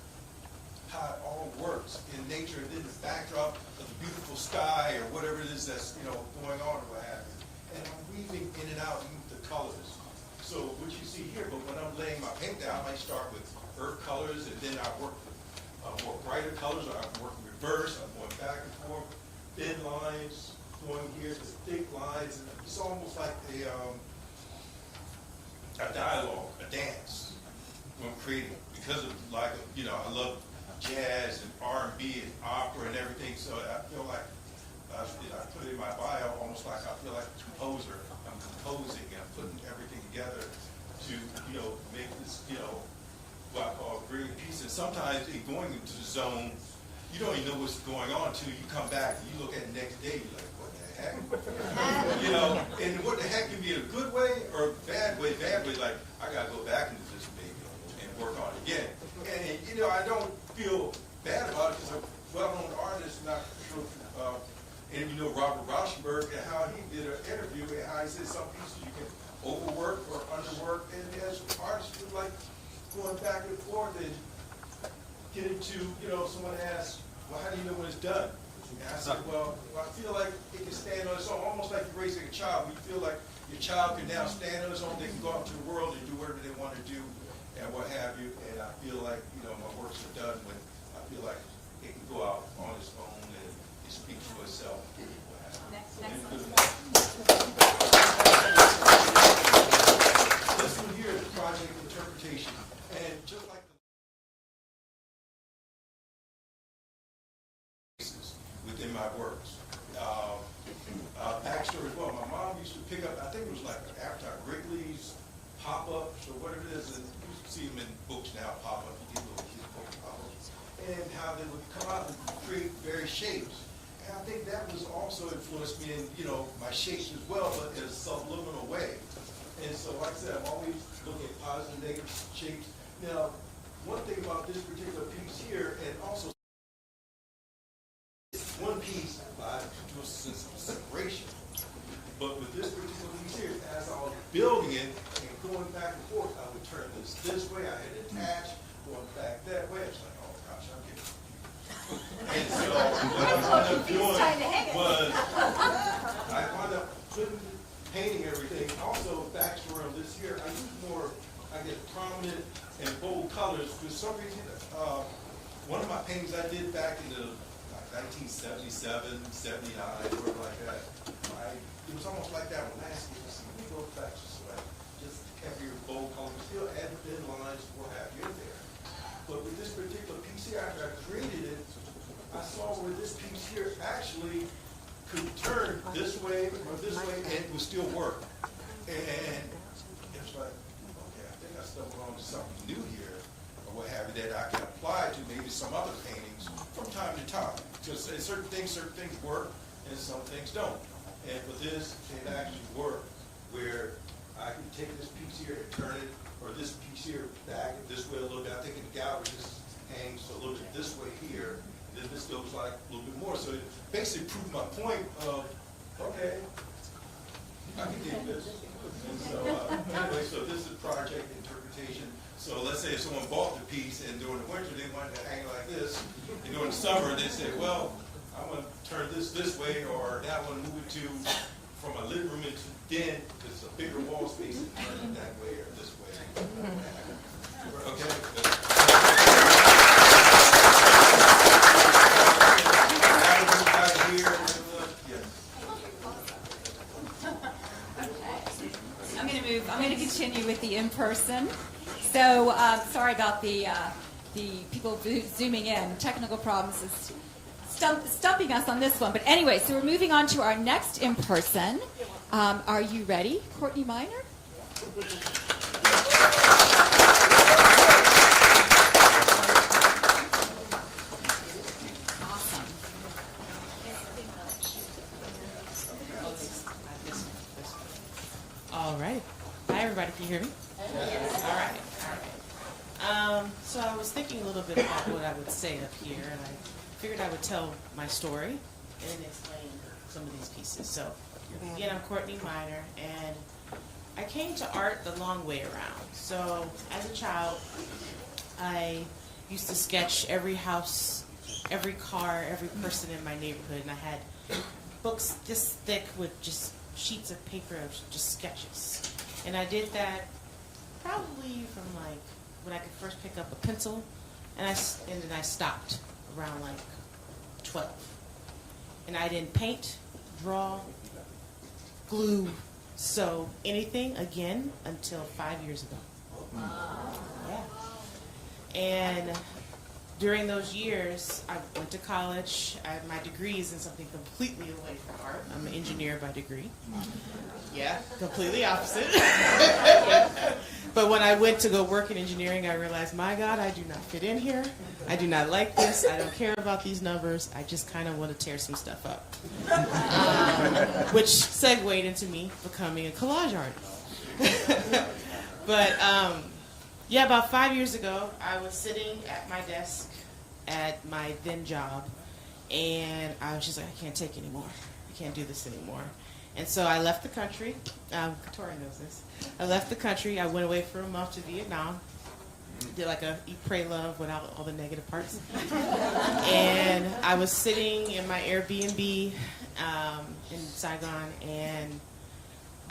How it all works in nature, and then the backdrop of the beautiful sky or whatever it is that's going on or what have you. And I'm weaving in and out the colors. So what you see here, but when I'm laying my paint down, I might start with earth colors, and then I work with more brighter colors, or I'm working reverse. I'm going back and forth, thin lines. Going here to thick lines, and it's almost like a dialogue, a dance when I'm creating, because of I love jazz and R&B and opera and everything. So I feel like I put it in my bio almost like I feel like a composer. I'm composing and I'm putting everything together to make this what I call bring peace. And sometimes in going into the zone, you don't even know what's going on until you come back and you look at it the next day. You're like, what the heck? And what the heck can be in a good way or a bad way. Like, I got to go back into this baby and work on it again. And, I don't feel bad about it because I'm a well-known artist, not sure and Robert Rauschenberg and how he did an interview and how he said some pieces you can overwork or underwork. And as artists, feel like going back and forth and get into, someone asks, well, how do you know when it's done? And I said, well, I feel like it can stand on its own, almost like you're raising a child. You feel like your child can now stand on its own. They can go out into the world and do whatever they want to do and what have you. And I feel like, my works are done when I feel like it can go out on its own and it speaks for itself. This one here is project interpretation. And just like within my works. Backstory as well. My mom used to pick up, I think it was like after Wrigley's pop-ups or whatever it is, and you see them in books now, pop-up, you get little kids book pop-ups, and how they would come out and create various shapes. And I think that was also influenced me in, my shapes as well, but in a subliminal way. And so, like I said, I'm always looking at positive and negative shapes. Now, one thing about this particular piece here, and also one piece to a sense of separation. But with this particular piece here, as I was building it and going back and forth, I would turn this way, I had it attached, going back that way. It's like, oh gosh, I'm getting confused. And so what I wound up doing was I wound up putting painting everything. Also, backstory on this here, I use more, I get prominent and bold colors. For some reason, one of my paintings I did back in the 1977, 79, or like that. It was almost like that one last year. So let me go back just like just heavier, bold colors, still add thin lines, what have you in there. But with this particular piece here, after I created it, I saw where this piece here actually could turn this way or this way and it would still work. And it was like, okay, I think I stumbled onto something new here, or what have you, that I can apply to maybe some other paintings from time to time. Because certain things work and some things don't. And with this, it actually worked where I can take this piece here and turn it, or this piece here back this way a little bit. I think in the gallery this hangs a little bit this way here, and then this goes like a little bit more. So it basically proved my point of, okay, I can do this. And so anyway, so this is project interpretation. So let's say if someone bought the piece and during the winter they wanted to hang it like this, and during the summer they say, well, I want to turn this way, or now I want to move it to from a living room into den, because it's a bigger wall space, and turn it that way or this way. Okay?
I'm going to continue with the in-person. So sorry about the people zooming in. Technical problems is stumping us on this one. But anyway, so we're moving on to our next in-person. Are you ready, Courtney Miner? Awesome.
All right. Hi, everybody. Can you hear me? Yes. All right. So I was thinking a little bit about what I would say up here, and I figured I would tell my story and then explain some of these pieces. So, again, I'm Courtney Miner, and I came to art the long way around. So, as a child, I used to sketch every house, every car, every person in my neighborhood, and I had books this thick with just sheets of paper of just sketches. And I did that probably from like when I could first pick up a pencil, and then I stopped around like 12. And I didn't paint, draw, glue, sew, anything again until 5 years ago. Yeah. And during those years, I went to college. I had my degrees in something completely away from art. I'm an engineer by degree. Yeah, completely opposite. But when I went to go work in engineering, I realized, my God, I do not fit in here. I do not like this. I don't care about these numbers. I just kind of want to tear some stuff up. Which segued into me becoming a collage artist. But yeah, about 5 years ago, I was sitting at my desk at my then job, and I was just like, I can't take anymore. I can't do this anymore. And so I left the country. Tori knows this. I left the country. I went away for a month to Vietnam. Did like a eat, pray, love without all the negative parts. And I was sitting in my Airbnb in Saigon, and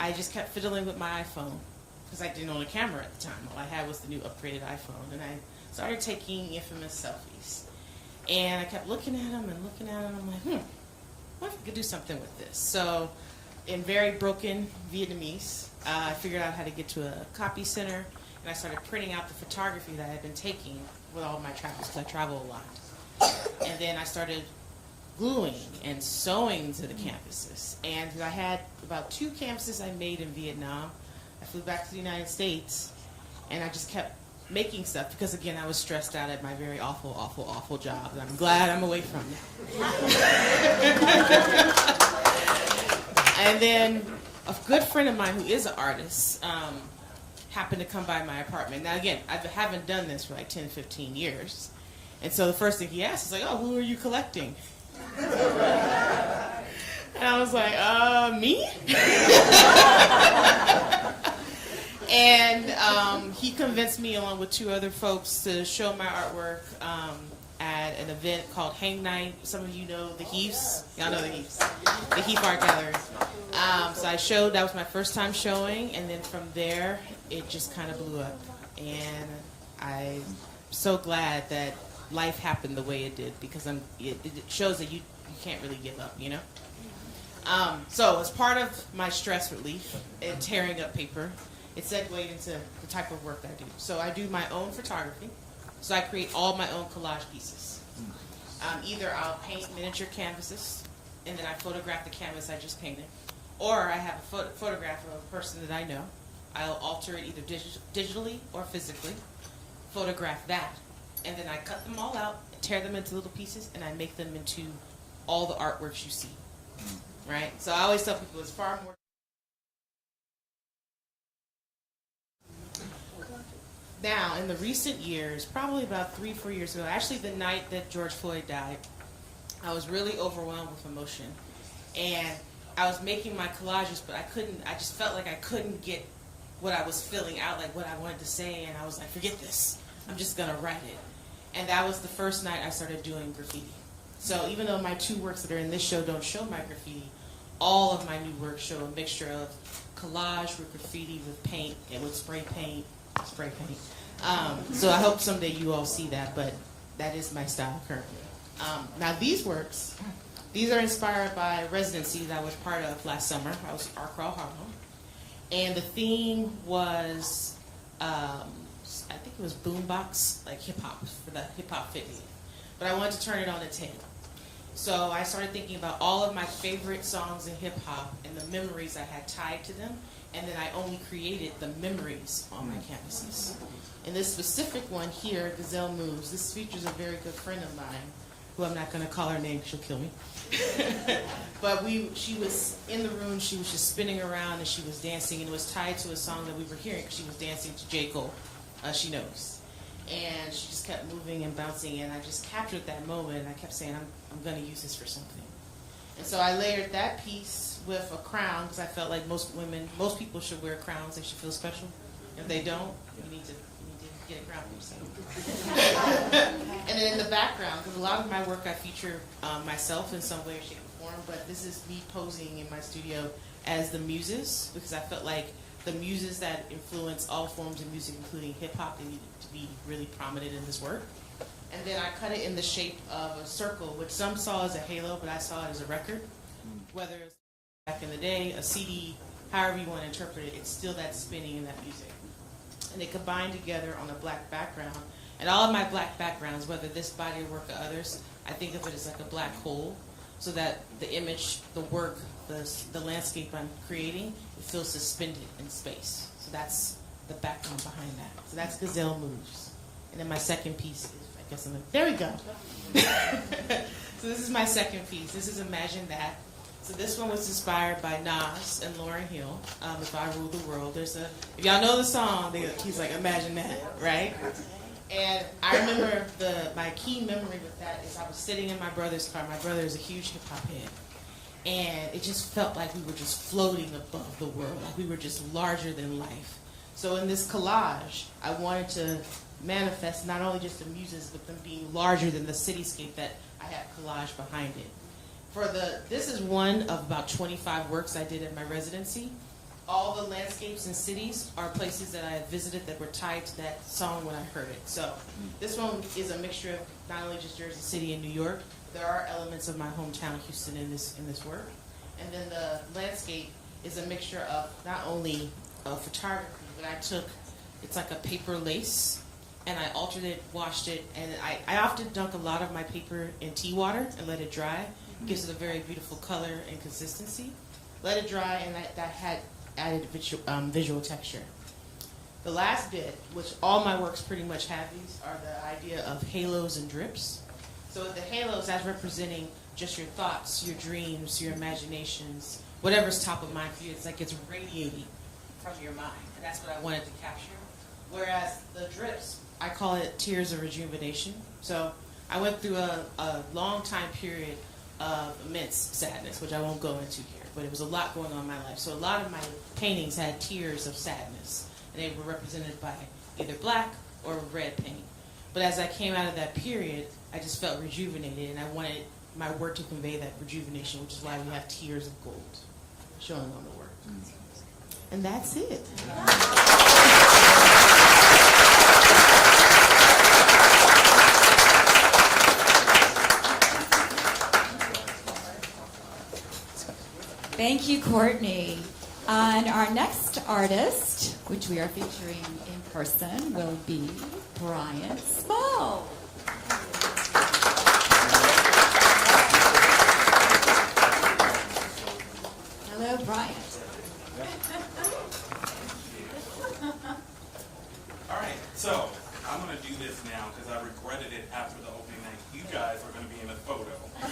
I just kept fiddling with my iPhone because I didn't own a camera at the time. All I had was the new upgraded iPhone. And I started taking infamous selfies. And I kept looking at them and looking at them. I'm like, what if I could do something with this? So in very broken Vietnamese, I figured out how to get to a copy center, and I started printing out the photography that I had been taking with all of my travels, because I travel a lot. And then I started gluing and sewing to the canvases. And I had about 2 canvases I made in Vietnam. I flew back to the United States, and I just kept making stuff because, again, I was stressed out at my very awful, awful, awful job that I'm glad I'm away from now. And then a good friend of mine who is an artist happened to come by my apartment. Now, again, I haven't done this for like 10, 15 years. And so the first thing he asked is like, oh, who are you collecting? And I was like, me? And he convinced me, along with 2 other folks, to show my artwork at had an event called Hang Night. Some of you know the Heaths. Y'all know the Heaths. The Heath Art Gallery. So I showed, that was my first time showing, and then from there, it just kind of blew up. And I'm so glad that life happened the way it did, because it shows that you can't really give up, you know? So as part of my stress relief and tearing up paper, it segued into the type of work I do. So I do my own photography. So I create all my own collage pieces. Either I'll paint miniature canvases, and then I photograph the canvas I just painted. Or I have a photograph of a person that I know. I'll alter it either digitally or physically, photograph that, and then I cut them all out, tear them into little pieces, and I make them into all the artworks you see. Right? So I always tell people it's far more. Now, in the recent years, probably about 3-4 years ago, actually the night that George Floyd died, I was really overwhelmed with emotion. And I was making my collages, but I just felt like I couldn't get what I was feeling out, like what I wanted to say, and I was like, forget this. I'm just going to write it. And that was the first night I started doing graffiti. So even though my 2 works that are in this show don't show my graffiti, all of my new works show a mixture of collage with graffiti, with paint, and with spray paint. So I hope someday you all see that, but that is my style currently. Now these works, these are inspired by a residency that I was part of last summer. I was at Art Crawl Harlem. And the theme was, I think it was boombox, like hip-hop, for the hip-hop 50. But I wanted to turn it on its head. So I started thinking about all of my favorite songs in hip-hop and the memories I had tied to them, and then I only created the memories on my canvases. In this specific one here, Gazelle Moves, this features a very good friend of mine, who I'm not going to call her name, she'll kill me. But she was in the room, she was just spinning around and she was dancing, and it was tied to a song that we were hearing because she was dancing to J. Cole, She Knows. And she just kept moving and bouncing, and I just captured that moment, and I kept saying, I'm going to use this for something. And so I layered that piece with a crown, because I felt like most people should wear crowns, they should feel special. If they don't, you need to get a crown for yourself. And then in the background, because a lot of my work I feature myself in some way, shape, or form, but this is me posing in my studio as the muses, because I felt like the muses that influence all forms of music, including hip-hop, they needed to be really prominent in this work. And then I cut it in the shape of a circle, which some saw as a halo, but I saw it as a record. Whether it's back in the day, a CD, however you want to interpret it, it's still that spinning and that music. And they combine together on a black background. And all of my black backgrounds, whether this body of work or others, I think of it as like a black hole, so that the image, the work, the landscape I'm creating, it feels suspended in space. So that's the background behind that. So that's Gazelle Moves. And then my second piece is, I guess there we go. So this is my second piece. This is Imagine That. So this one was inspired by Nas and Lauryn Hill, If I Rule the World. If y'all know the song, he's like, imagine that, right? And I remember my key memory with that is I was sitting in my brother's car. My brother is a huge hip-hop head. And it just felt like we were just floating above the world, like we were just larger than life. So in this collage, I wanted to manifest not only just the muses, but them being larger than the cityscape that I had collage behind it. This is one of about 25 works I did at my residency. All the landscapes and cities are places that I had visited that were tied to that song when I heard it. So this one is a mixture of not only just Jersey City and New York, there are elements of my hometown, Houston, in this work. And then the landscape is a mixture of not only photography, but it's like a paper lace, and I altered it, washed it, and I often dunk a lot of my paper in tea water and let it dry. It gives it a very beautiful color and consistency. Let it dry, and that had added visual texture. The last bit, which all my works pretty much have these, are the idea of halos and drips. So the halos, that's representing just your thoughts, your dreams, your imaginations, whatever's top of mind for you. It's like it's radiating from your mind, and that's what I wanted to capture. Whereas the drips, I call it tears of rejuvenation. So I went through a long time period of immense sadness, which I won't go into here, but it was a lot going on in my life. So a lot of my paintings had tears of sadness, and they were represented by either black or red paint. But as I came out of that period, I just felt rejuvenated, and I wanted my work to convey that rejuvenation, which is why we have tears of gold showing on the work. And that's it.
Thank you, Courtney. And our next artist, which we are featuring in person, will be Brian Small. Hello, Brian.
All right, so I'm going to do this now because I regretted it after the opening night. You guys are going to be in a photo. I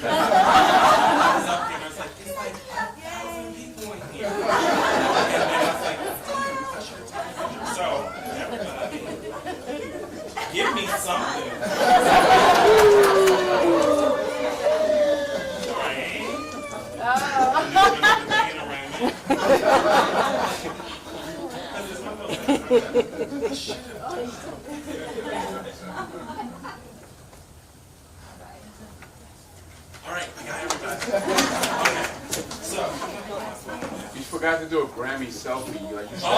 was up here and I was like, it's like 1,000 people in here. And then I was like, I should have taken a picture. So, everybody, give me something. All right, we got everybody. Okay, so
You forgot to do a Grammy selfie, like you said.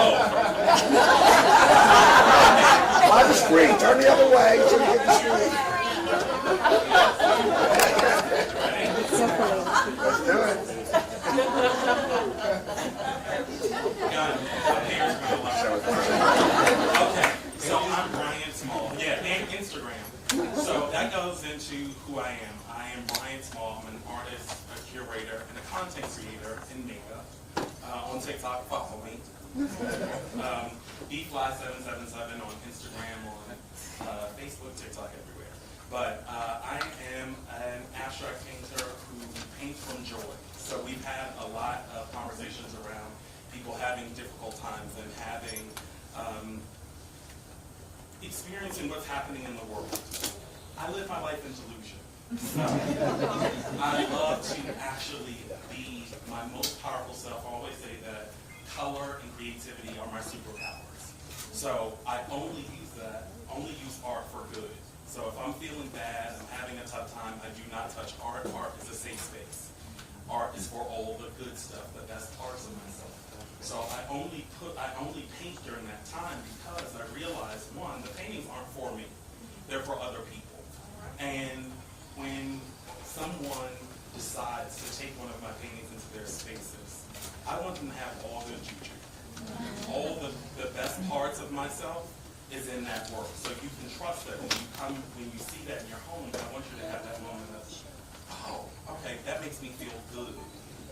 On the screen, turn the other way so you get the screen. Let's do it.
Okay, so I'm Brian Small. Yeah, and Instagram. So that goes into who I am. I am Brian Small. I'm an artist, a curator, and a content creator in makeup. On TikTok, follow me. Bfly777 on Instagram, on Facebook, TikTok, everywhere. But I am an abstract painter who paints from joy. So we've had a lot of conversations around people having difficult times and having experiencing what's happening in the world. I live my life in delusion. So I love to actually be my most powerful self. I always say that color and creativity are my superpowers. So I only use art for good. So if I'm feeling bad, I'm having a tough time, I do not touch art. Art is a safe space. Art is for all the good stuff, the best parts of myself. So I only paint during that time because I realized, one, the paintings aren't for me. They're for other people. And when someone decides to take one of my paintings into their spaces, I want them to have all the juju. All the best parts of myself is in that work. So you can trust that when you see that in your home, I want you to have that moment of, oh, okay, that makes me feel good.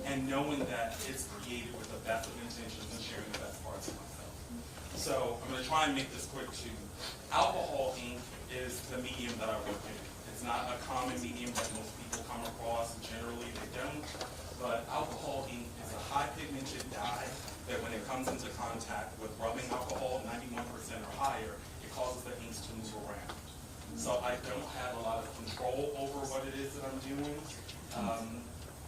And knowing that it's created with the best of intentions and sharing the best parts of myself. So I'm going to try and make this quick too. Alcohol ink is the medium that I work in. It's not a common medium that most people come across. Generally, they don't. But alcohol ink is a high pigmented dye that when it comes into contact with rubbing alcohol, 91% or higher, it causes the inks to move around. So I don't have a lot of control over what it is that I'm doing.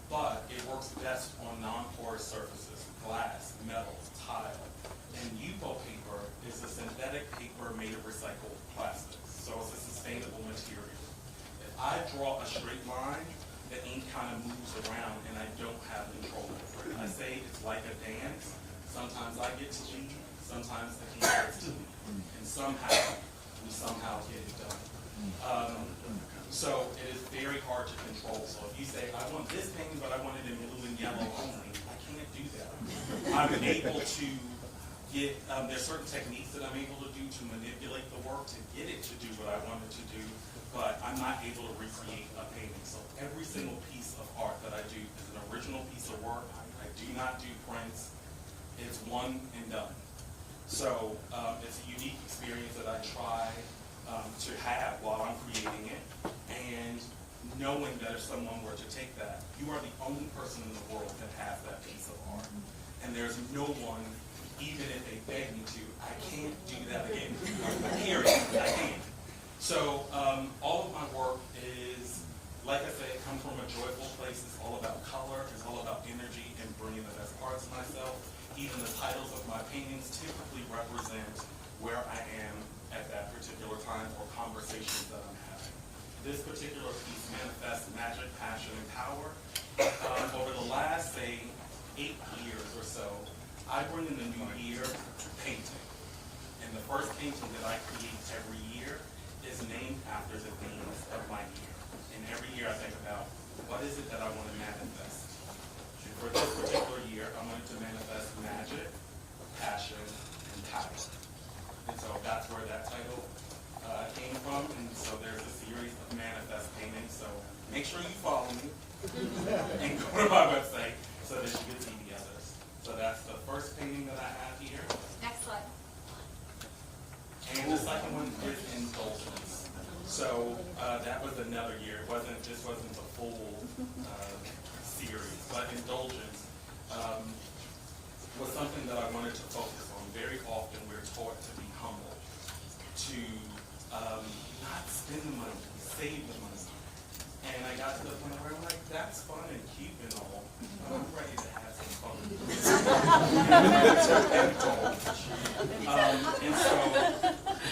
But it works best on non-porous surfaces, glass, metal, tile. And Yupo paper is a synthetic paper made of recycled plastics, so it's a sustainable material. If I draw a straight line, the ink kind of moves around and I don't have control over it. I say it's like a dance. Sometimes I get to lead, sometimes the ink gets to lead. And somehow, we get it done. So it is very hard to control. So if you say, I want this painting, but I want it in blue and yellow only, I can't do that. I'm able to get, there's certain techniques that I'm able to do to manipulate the work to get it to do what I want it to do, but I'm not able to recreate a painting. So every single piece of art that I do is an original piece of work. I do not do prints. It's one and done. So it's a unique experience that I try to have while I'm creating it, and knowing that if someone were to take that, you are the only person in the world that has that piece of art. And there's no one, even if they beg me to, I can't do that again. Period. I can't. So all of my work is, like I say, it comes from a joyful place. It's all about color. It's all about energy and bringing the best parts of myself. Even the titles of my paintings typically represent where I am at that particular times or conversations that I'm having. This particular piece manifests magic, passion, and power. Over the last, say, 8 years or so, I bring in the new year painting. And the first painting that I create every year is named after the themes of my year. And every year I think about, what is it that I want to manifest? And for this particular year, I wanted to manifest magic, passion, and power. And so that's where that title came from. And so there's a series of manifest paintings. So make sure you follow me and go to my website so that you can see the others. So that's the first painting that I have here.
Next slide.
And the second one is Indulgence. So that was another year. This wasn't the full series, but Indulgence was something that I wanted to focus on. Very often we're taught to be humble, to not spend the money, save the money. And I got to the point where I'm like, that's fun and cute and all. I'm ready to have some fun. And so,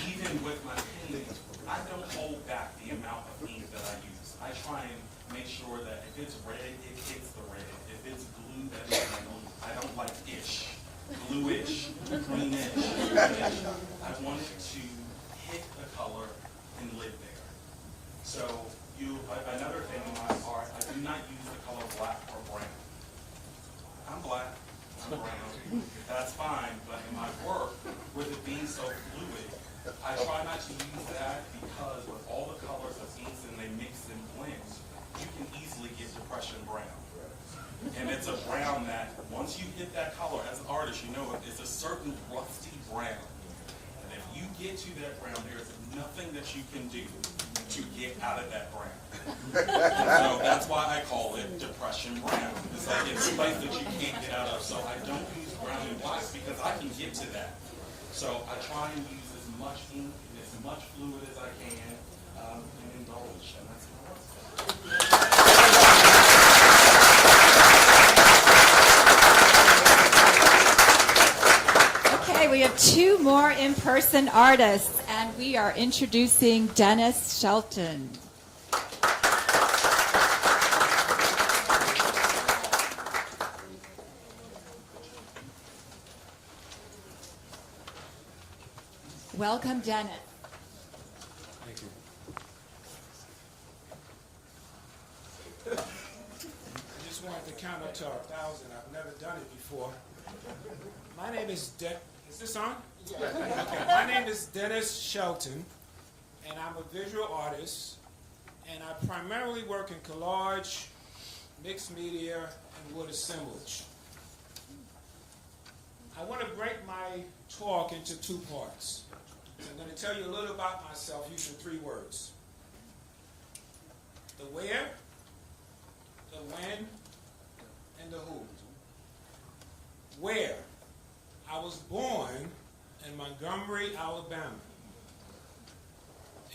even with my painting, I don't hold back the amount of ink that I use. I try and make sure that if it's red, it hits the red. If it's blue, that is blue. I don't like ish. Bluish, greenish, greenish. I want it to hit the color and live there. So, another thing in my art, I do not use the color black or brown. I'm black, I'm brown, that's fine, but in my work, with it being so fluid, I try not to use that because with all the colors of inks and they mix and blend, you can easily get depression brown. And it's a brown that, once you hit that color, as an artist, you know it's a certain rusty brown. And if you get to that brown, there's nothing that you can do to get out of that brown. So that's why I call it depression brown. It's like it's a place that you can't get out of. So I don't use brown and white because I can get to that. So I try and use as much ink and as much fluid as I can and indulge. And that's my work.
Okay, we have 2 more in-person artists, and we are introducing Dennis Shelton. Welcome, Dennis.
Thank you. I just wanted to count up to 1,000. I've never done it before. My name is Is this on? Yeah. Okay. My name is Dennis Shelton, and I'm a visual artist, and I primarily work in collage, mixed media, and wood assemblage. I want to break my talk into 2 parts. So I'm going to tell you a little about myself using 3 words. The where, the when, and the who. Where? I was born in Montgomery, Alabama,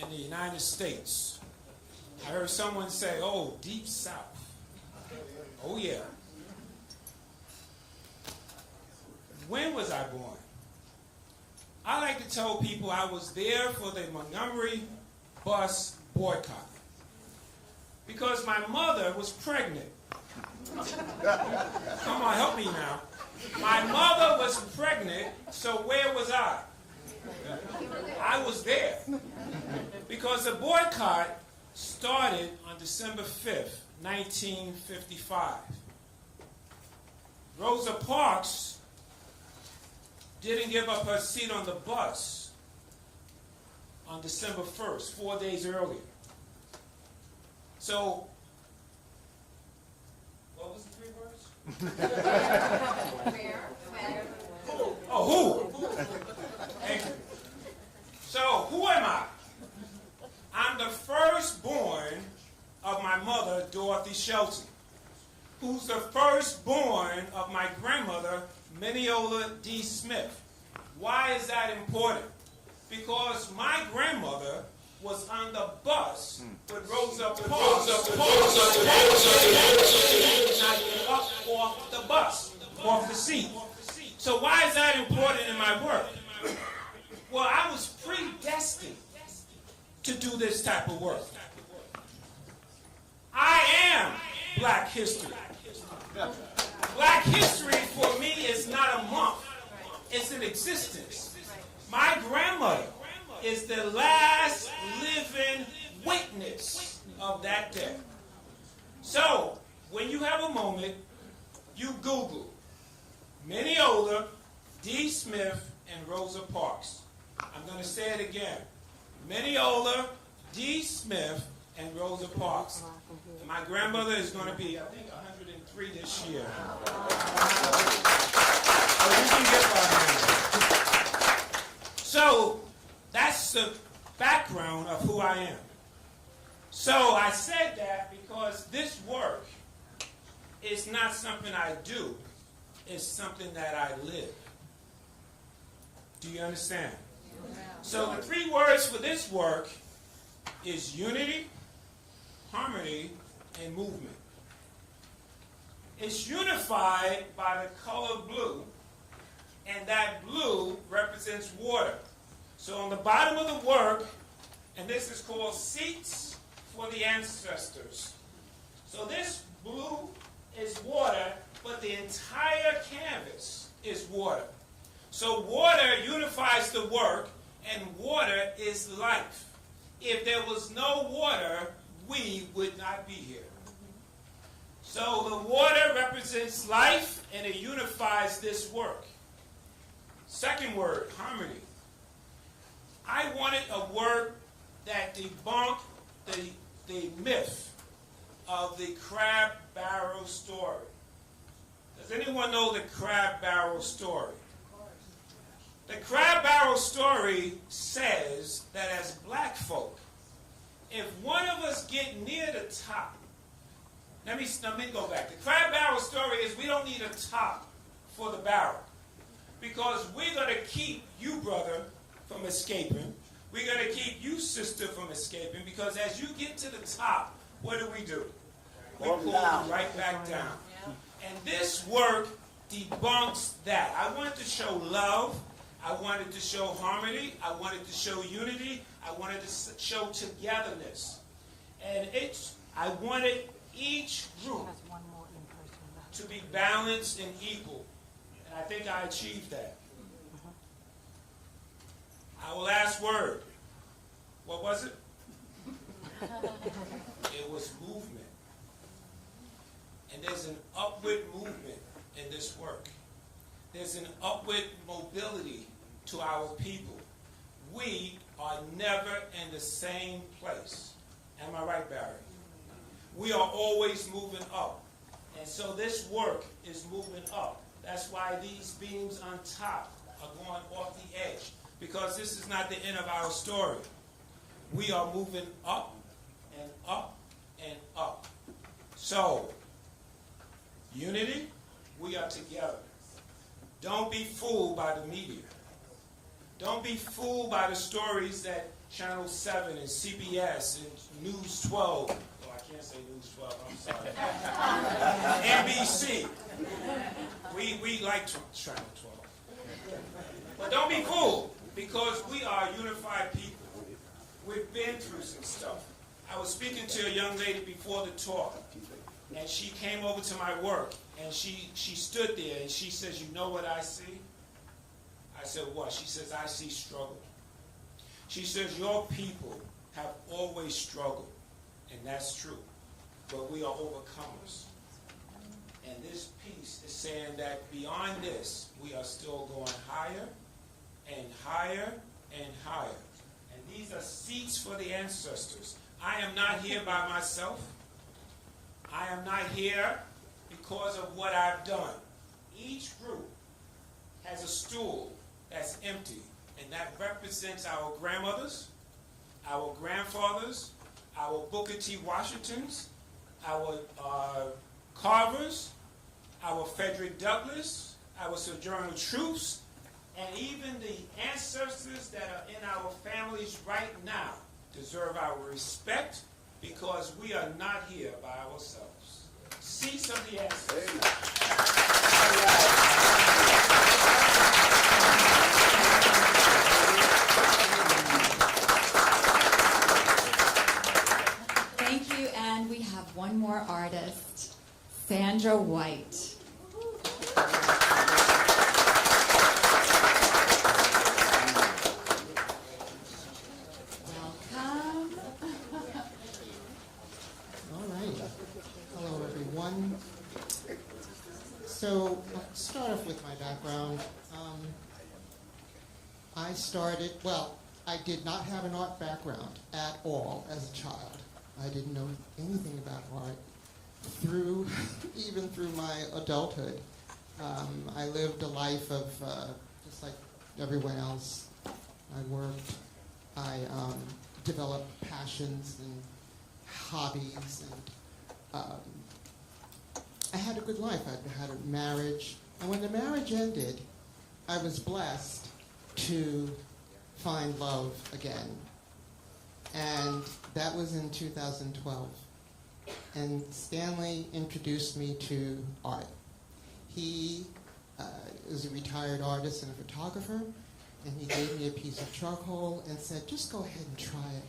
in the United States. I heard someone say, oh, deep south. Oh, yeah. When was I born? I like to tell people I was there for the Montgomery bus boycott because my mother was pregnant. Come on, help me now. My mother was pregnant, so where was I? I was there because the boycott started on December 5th, 1955. Rosa Parks didn't give up her seat on the bus on December 1st, 4 days earlier. So, what was the 3 words?
Where? When?
Who? Oh, who? Thank you. So, who am I? I'm the firstborn of my mother, Dorothy Shelton, who's the firstborn of my grandmother, Mineola D. Smith. Why is that important? Because my grandmother was on the bus with Rosa Parks. Not get up off the bus, off the seat. So why is that important in my work? Well, I was predestined to do this type of work. I am Black history. Black history for me is not a month. It's an existence. My grandmother is the last living witness of that day. So, when you have a moment, you Google Mineola, D. Smith, and Rosa Parks. I'm going to say it again. Mineola, D. Smith, and Rosa Parks. And my grandmother is going to be, I think, 103 this year. So you can get behind it. So that's the background of who I am. So I said that because this work is not something I do. It's something that I live. Do you understand? So the 3 words for this work is unity, harmony, and movement. It's unified by the color blue, and that blue represents water. So on the bottom of the work, and this is called Seats for the Ancestors. So this blue is water, but the entire canvas is water. So water unifies the work, and water is life. If there was no water, we would not be here. So the water represents life, and it unifies this work. Second word, harmony. I wanted a word that debunked the myth of the crab barrel story. Does anyone know the crab barrel story? The crab barrel story says that as black folk, if one of us get near the top, let me go back. The crab barrel story is we don't need a top for the barrel because we're going to keep you, brother, from escaping. We're going to keep you, sister, from escaping because as you get to the top, what do? We pull you right back down. And this work debunks that. I wanted to show love. I wanted to show harmony. I wanted to show unity. I wanted to show togetherness. And I wanted each group to be balanced and equal. And I think I achieved that. Our last word. What was it? It was movement. And there's an upward movement in this work. There's an upward mobility to our people. We are never in the same place. Am I right, Barry? We are always moving up. And so this work is moving up. That's why these beams on top are going off the edge. Because this is not the end of our story. We are moving up and up and up. So, unity, we are together. Don't be fooled by the media. Don't be fooled by the stories that Channel 7 and CBS and News 12, oh, I can't say News 12, I'm sorry. NBC. We like Channel 12. But don't be fooled, because we are unified people. We've been through some stuff. I was speaking to a young lady before the talk, and she came over to my work, and she stood there, and she says, you know what I see? I said, what? She says, I see struggle. She says, your people have always struggled, and that's true, but we are overcomers. And this piece is saying that beyond this, we are still going higher and higher and higher. And these are seats for the ancestors. I am not here by myself. I am not here because of what I've done. Each group has a stool that's empty, and that represents our grandmothers, our grandfathers, our Booker T. Washingtons, our Carvers, our Frederick Douglass, our Sojourner Truths, and even the ancestors that are in our families right now deserve our respect because we are not here by ourselves. Seats of the ancestors.
Sandra White. Welcome.
All right. Hello, everyone. So, I'll start off with my background. I did not have an art background at all as a child. I didn't know anything about art even through my adulthood. I lived a life of, just like everyone else, I worked, I developed passions and hobbies, and I had a good life. I had a marriage, and when the marriage ended, I was blessed to find love again. And that was in 2012. And Stanley introduced me to art. He is a retired artist and a photographer, and he gave me a piece of charcoal and said, just go ahead and try it.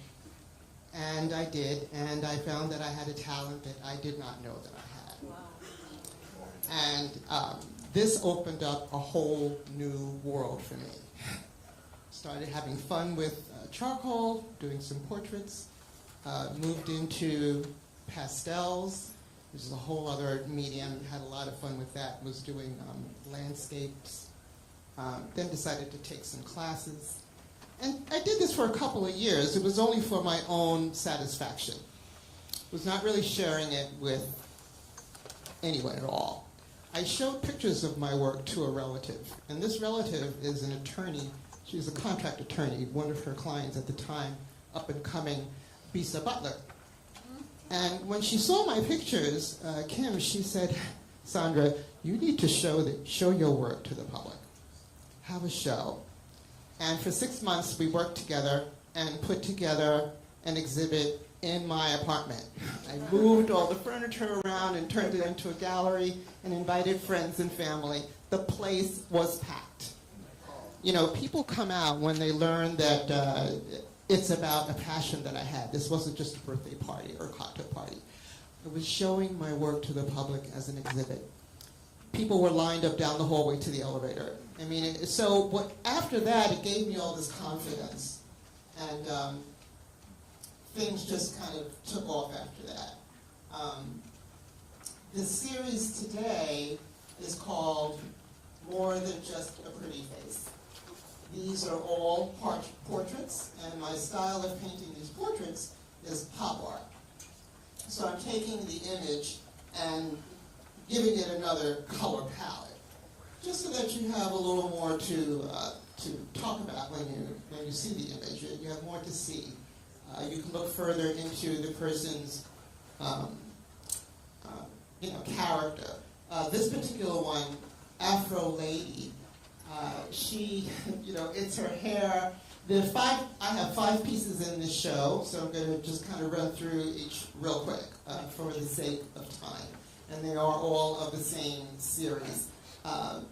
And I did, and I found that I had a talent that I did not know that I had. And this opened up a whole new world for me. Started having fun with charcoal, doing some portraits, moved into pastels, which is a whole other medium, had a lot of fun with that, was doing landscapes, then decided to take some classes. And I did this for a couple of years. It was only for my own satisfaction. Was not really sharing it with anyone at all. I showed pictures of my work to a relative, and this relative is an attorney. She was a contract attorney, one of her clients at the time, up and coming, Bisa Butler. And when she saw my pictures, Kim, she said, Sandra, you need to show your work to the public. Have a show. And for 6 months, we worked together and put together an exhibit in my apartment. I moved all the furniture around and turned it into a gallery and invited friends and family. The place was packed. You know, people come out when they learn that it's about a passion that I had. This wasn't just a birthday party or a cocktail party. I was showing my work to the public as an exhibit. People were lined up down the hallway to the elevator. I mean, after that, it gave me all this confidence. And things just kind of took off after that. The series today is called More Than Just a Pretty Face. These are all portraits, and my style of painting these portraits is pop art. So I'm taking the image and giving it another color palette, just so that you have a little more to talk about when you see the image. You have more to see. You can look further into the person's character. This particular one, Afro Lady, she, it's her hair. I have 5 pieces in this show, so I'm going to just kind of run through each real quick for the sake of time. And they are all of the same series. And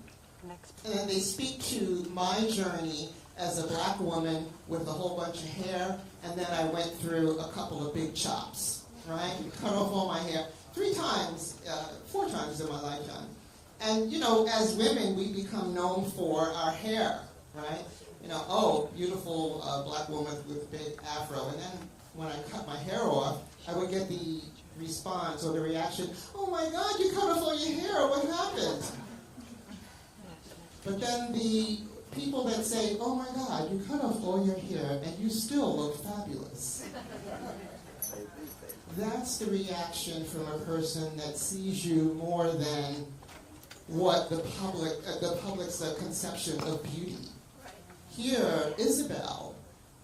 they speak to my journey as a black woman with a whole bunch of hair, and then I went through a couple of big chops, right? Cut off all my hair 4 times in my lifetime. And, as women, we become known for our hair, right? Beautiful black woman with big afro. And then when I cut my hair off, I would get the response or the reaction, oh my God, you cut off all your hair, what happened? But then the people that say, oh my God, you cut off all your hair and you still look fabulous. That's the reaction from a person that sees you more than what the public's conception of beauty. Here, Isabel,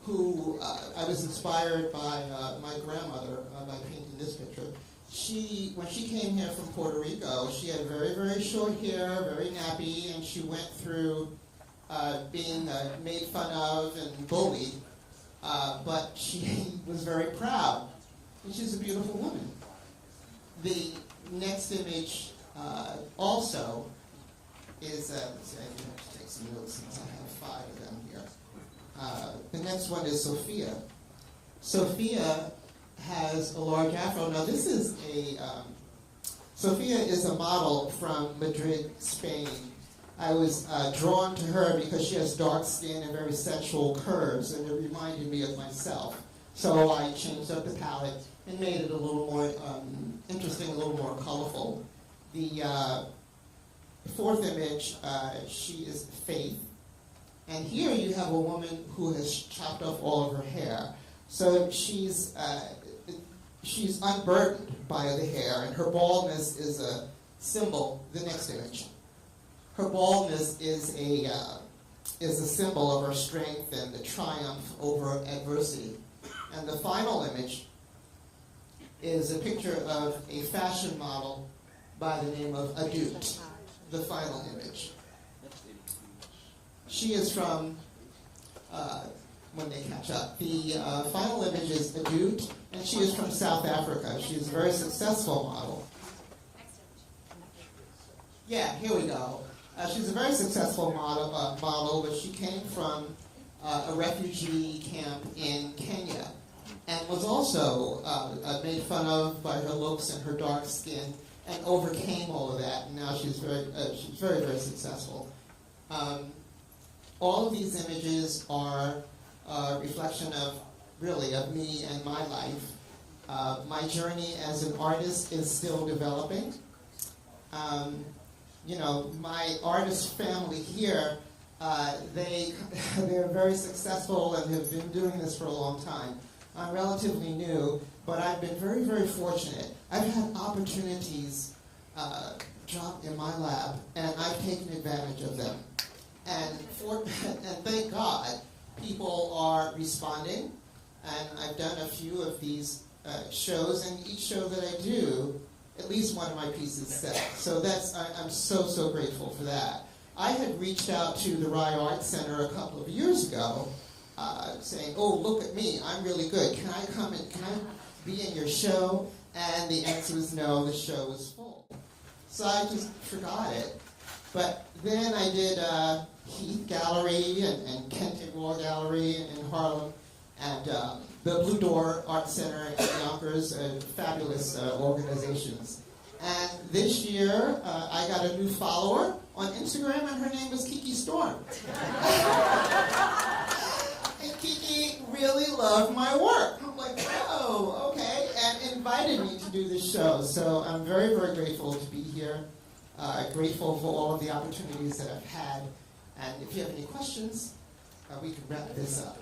who I was inspired by my grandmother by painting this picture. When she came here from Puerto Rico, she had very, very short hair, very nappy, and she went through being made fun of and bullied, but she was very proud. And she's a beautiful woman. The next image also is, let's see, I have to take some notes since I have 5 of them here. The next one is Sophia. Sophia has a large afro. Now this is Sophia is a model from Madrid, Spain. I was drawn to her because she has dark skin and very sensual curves, and it reminded me of myself. So I changed up the palette and made it a little more interesting, a little more colorful. The fourth image, she is Faith. And here you have a woman who has chopped off all of her hair. So she's unburdened by the hair, and her baldness is a symbol. The next image. Her baldness is a symbol of her strength and the triumph over adversity. And the final image is a picture of a fashion model by the name of Adut, the final image. She is from, when they catch up, the final image is Adut, and she is from South Africa. She is a very successful model. Yeah, here we go. She's a very successful model, but she came from a refugee camp in Kenya, and was also made fun of by her looks and her dark skin, and overcame all of that. And now she's very, very successful. All of these images are a reflection of, really, of me and my life. My journey as an artist is still developing. You know, my artist family here, they're very successful and have been doing this for a long time. I'm relatively new, but I've been very, very fortunate. I've had opportunities drop in my lap, and I've taken advantage of them. And thank God, people are responding, and I've done a few of these shows, and each show that I do, at least one of my pieces sell. So I'm so grateful for that. I had reached out to the Rye Arts Center a couple of years ago, saying, "Oh, look at me, I'm really good. Can I be in your show?" And the answer was no, the show was full. So I just forgot it. But then I did Heath Gallery and Kenton War Gallery in Harlem, and the Blue Door Art Center in Yonkers, fabulous organizations. And this year, I got a new follower on Instagram, and her name was Kiki Storm. And Kiki really loved my work. I'm like, oh, okay, and invited me to do this show. So I'm very, very grateful to be here. Grateful for all of the opportunities that I've had. And if you have any questions, we can wrap this up.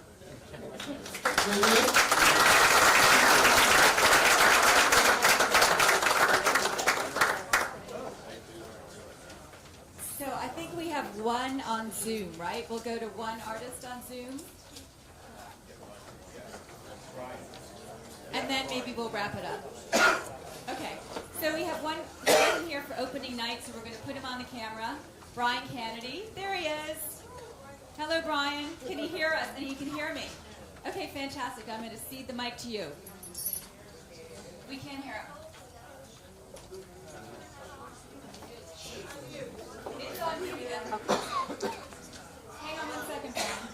So I think we have one on Zoom, right? We'll go to one artist on Zoom. And then maybe we'll wrap it up. Okay, so we have one person here for opening night, so we're going to put him on the camera. Brian Kennedy. There he is. Hello, Brian. Can you hear us? And you can hear me. Okay, fantastic. I'm going to cede the mic to you. We can't hear him. It's on you then. Hang on 1 second, Brian.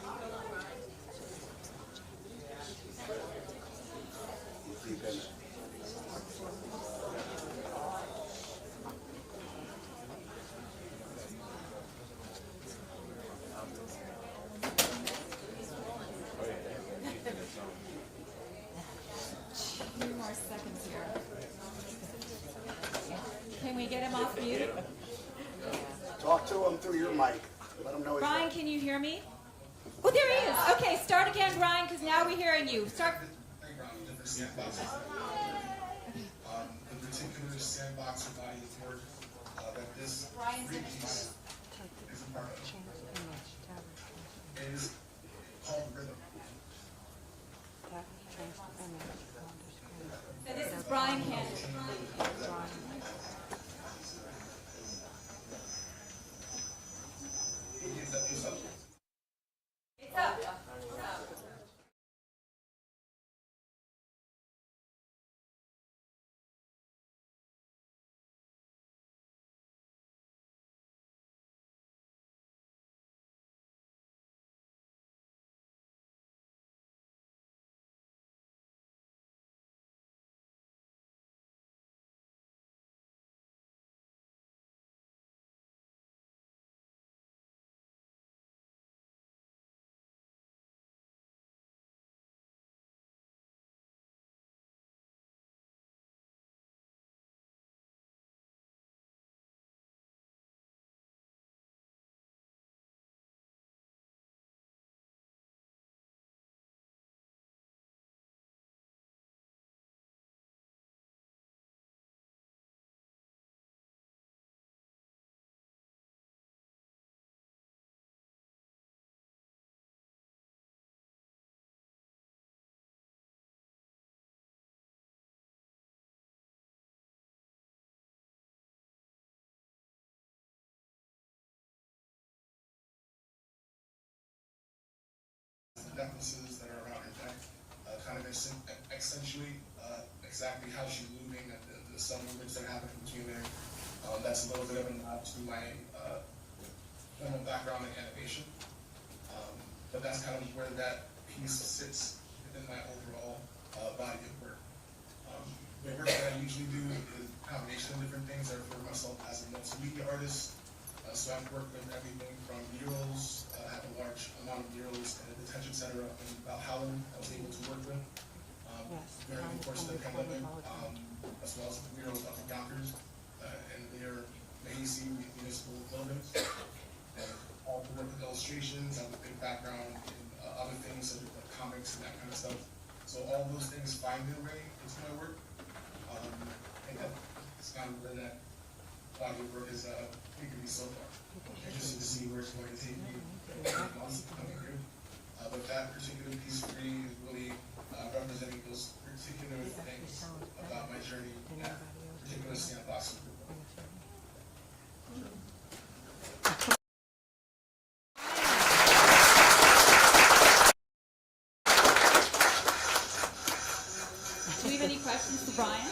Few more seconds here. Can we get him off mute?
Talk to him through your mic. Let him know he's
Brian, can you hear me? Oh, there he is. Okay, start again, Brian, because now we're hearing you. Start.
The particular sandbox or body of work that this piece is a part of. It is called Rhythm.
So this is Brian Kennedy.
necklaces that are around her neck, kind of accentuate exactly how she's moving and the subtle movements that happen between there. That's a little bit of a nod to my formal background in animation. But that's kind of where that piece sits within my overall body of work. The work that I usually do is a combination of different things. I refer to myself as a multimedia artist. So I've worked with everything from murals. I have a large amount of murals in a detention center up in Valhalla I was able to work with during the course of the pandemic, as well as murals up in Yonkers and their Mahisi municipal buildings. And all the work with illustrations. I have a big background in other things, such as like comics and that kind of stuff. So all those things find their way into my work. And that's kind of where that body of work is taken me so far. Interested to see where it's going to take me in the months coming here. But that particular piece for me is really representing those particular things about my journey at particular sandbox.
Do we have any questions for Brian?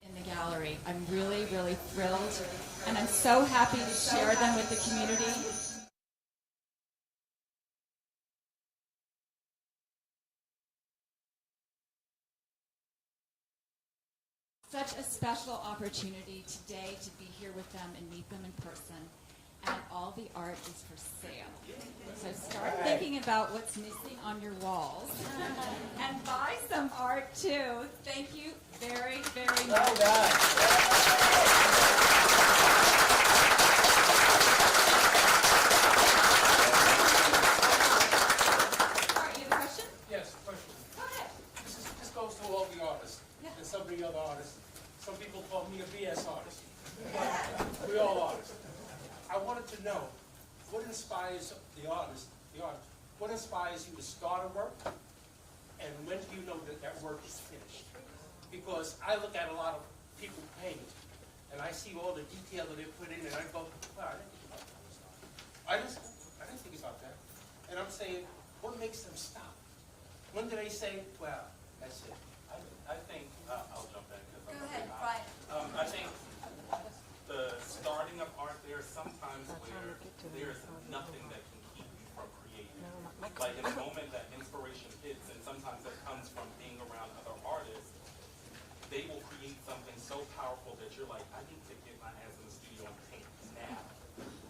In the gallery. I'm really, really thrilled, and I'm so happy to share them with the community. Such a special opportunity today to be here with them and meet them in person. And all the art is for sale. So start thinking about what's missing on your walls and buy some art too. Thank you very, very much.
Yes, question.
Go ahead.
This goes to all the artists and some of the other artists. Some people call me a BS artist. We all artists. I wanted to know what inspires the artist, what inspires you to start a work, and when do you know that that work is finished? Because I look at a lot of people paint, and I see all the detail that they put in, and I go, wow, I didn't think about that. And I'm saying, what makes them stop? When do they say, well, that's it?
I think, I'll jump in.
Go ahead, Brian.
I think the starting of art, there's sometimes where there's nothing that can keep you from creating. Like in the moment that inspiration hits, and sometimes that comes from being around other artists, they will create something so powerful that you're like, I need to get my hands in the studio and paint now,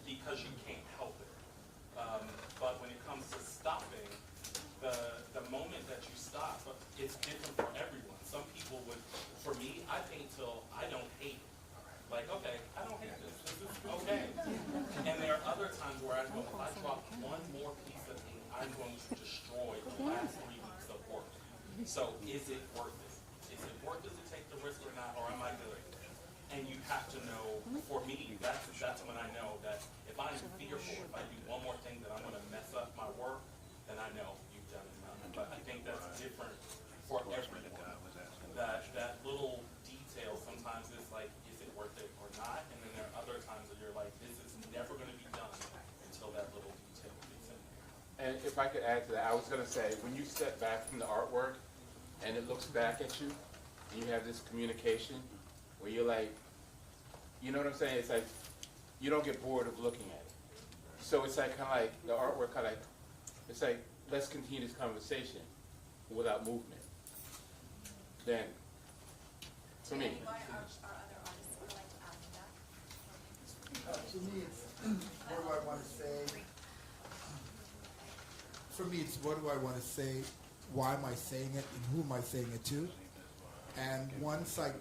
because you can't help it. But when it comes to stopping, the moment that you stop, it's different for everyone. Some people would, for me, I paint till I don't hate it. Like, okay, I don't hate this. This is okay. And there are other times where I go, if I drop one more piece of ink, I'm going to destroy the last 3 weeks of work. So is it worth it? Is it worth it to take the risk or not, or am I good? And you have to know, for me, that's when I know that if I'm fearful, if I do one more thing that I'm going to mess up my work, then I know you've done enough. But I think that's different for everyone. That little detail sometimes is like, is it worth it or not? And then there are other times that you're like, this is never going to be done until that little detail gets in there.
And if I could add to that, I was going to say, when you step back from the artwork and it looks back at you, and you have this communication where you're like, you know what I'm saying? It's like, you don't get bored of looking at it. So it's like kind of like the artwork, kind of like, it's like, let's continue this conversation without movement. Then, for me.
To me, it's what do I want to say? For me, it's what do I want to say? Why am I saying it? And who am I saying it to? And once I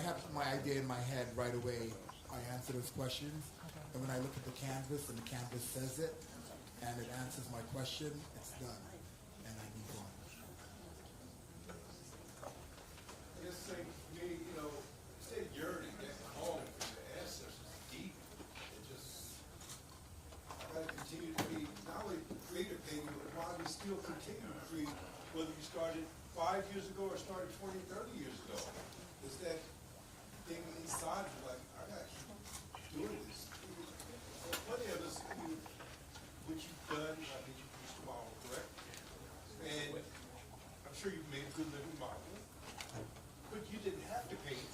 have my idea in my head right away, I answer those questions. And when I look at the canvas and the canvas says it, and it answers my question, it's done. And I move on.
Just say, me,
whether you started 5 years ago or started 20, 30 years ago. It's that thing inside you, like, I gotta keep doing this. So plenty of us, what you've done, I think you produced a model, correct? And I'm sure you've made a good living model, but you didn't have to paint.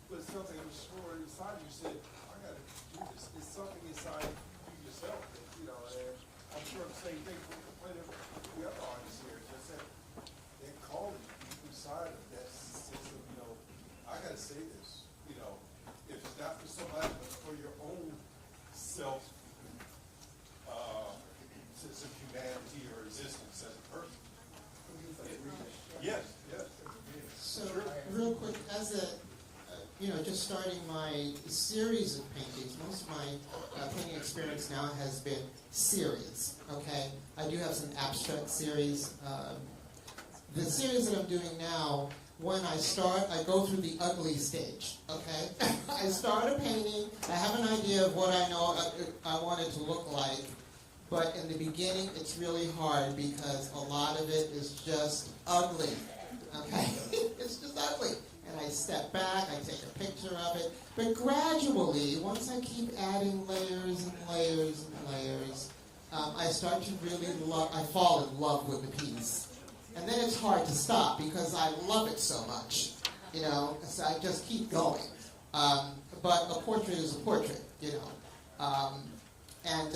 But something I'm sure inside you said, I gotta do this. It's something inside you yourself, that, you know, and I'm sure the same thing for plenty of the other artists here, just that calling inside of that sense of, you know, I gotta say this, you know, if it's not for somebody, but for your own self, sense of humanity or existence as a person. Yes, yes.
So, real quick, as a, just starting my series of paintings, most of my painting experience now has been series, okay? I do have some abstract series. The series that I'm doing now, when I start, I go through the ugly stage, okay? I start a painting, I have an idea of what I know I want it to look like, but in the beginning, it's really hard because a lot of it is just ugly, okay? It's just ugly. And I step back, I take a picture of it, but gradually, once I keep adding layers and layers and layers, I start to really I fall in love with the piece. And then it's hard to stop because I love it so much, so I just keep going. But a portrait is a portrait, And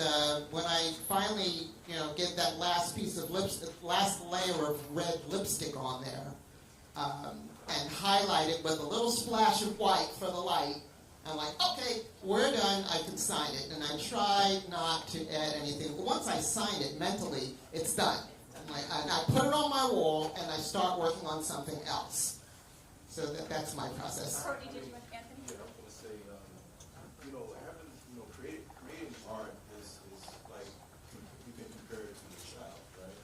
when I finally, get that last piece of last layer of red lipstick on there, and highlight it with a little splash of white for the light, I'm like, okay, we're done, I can sign it. And I try not to add anything. Once I sign it mentally, it's done. And I put it on my wall, and I start working on something else. So that's my process.
Courtney, did you want Anthony?
I would say, having, creating art is like, you can compare it to a child, right?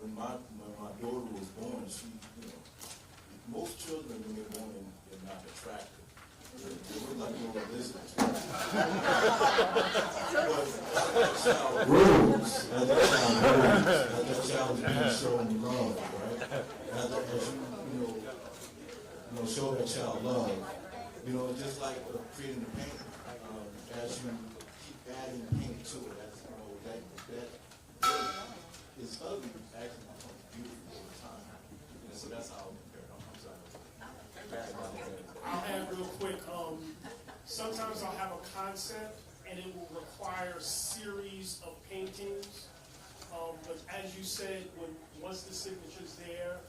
When my daughter was born, she, most children when they're born, they're not attractive. They look like little lizards. But as that child grows, as that child is being shown love, right? As you show that child love, just like creating the paint, as you keep adding paint to it, that is ugly, actually becomes beautiful over time. And so that's how I compare it. I'm sorry.
I'll add real quick, sometimes I'll have a concept and it will require a series of paintings. But as you said, once the signature's there,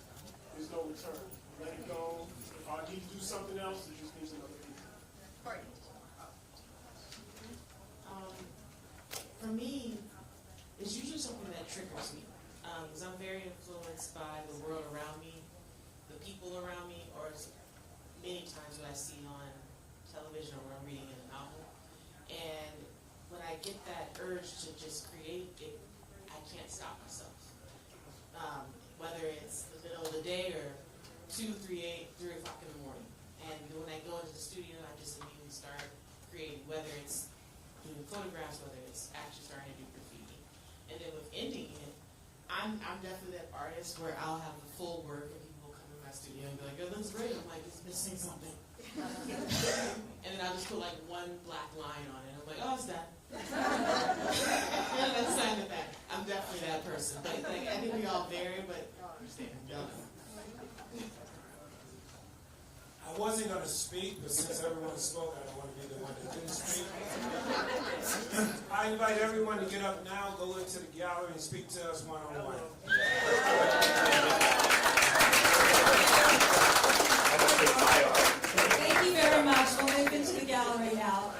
there's no return. Let it go. If I need to do something else, it just needs another piece.
For me, it's usually something that triggers me. Because I'm very influenced by the world around me, the people around me, or many times what I see on television or when I'm reading in a novel. And when I get that urge to just create it, I can't stop myself. Whether it's the middle of the day or 2, 3 o'clock in the morning. And when I go into the studio, I just immediately start creating, whether it's doing photographs, whether it's actually starting to do graffiti. And then with ending it, I'm definitely that artist where I'll have the full work and people come in my studio and be like, it looks great. I'm like, it's missing something. And then I'll just put like one black line on it. I'm like, oh, it's done. Let's sign it back. I'm definitely that person. But I think we all vary, but understand.
I wasn't going to speak, but since everyone spoke, I don't want to be the one that didn't speak. I invite everyone to get up now, go into the gallery, and speak to us one-on-one.
Thank you very much. We'll move into the gallery now.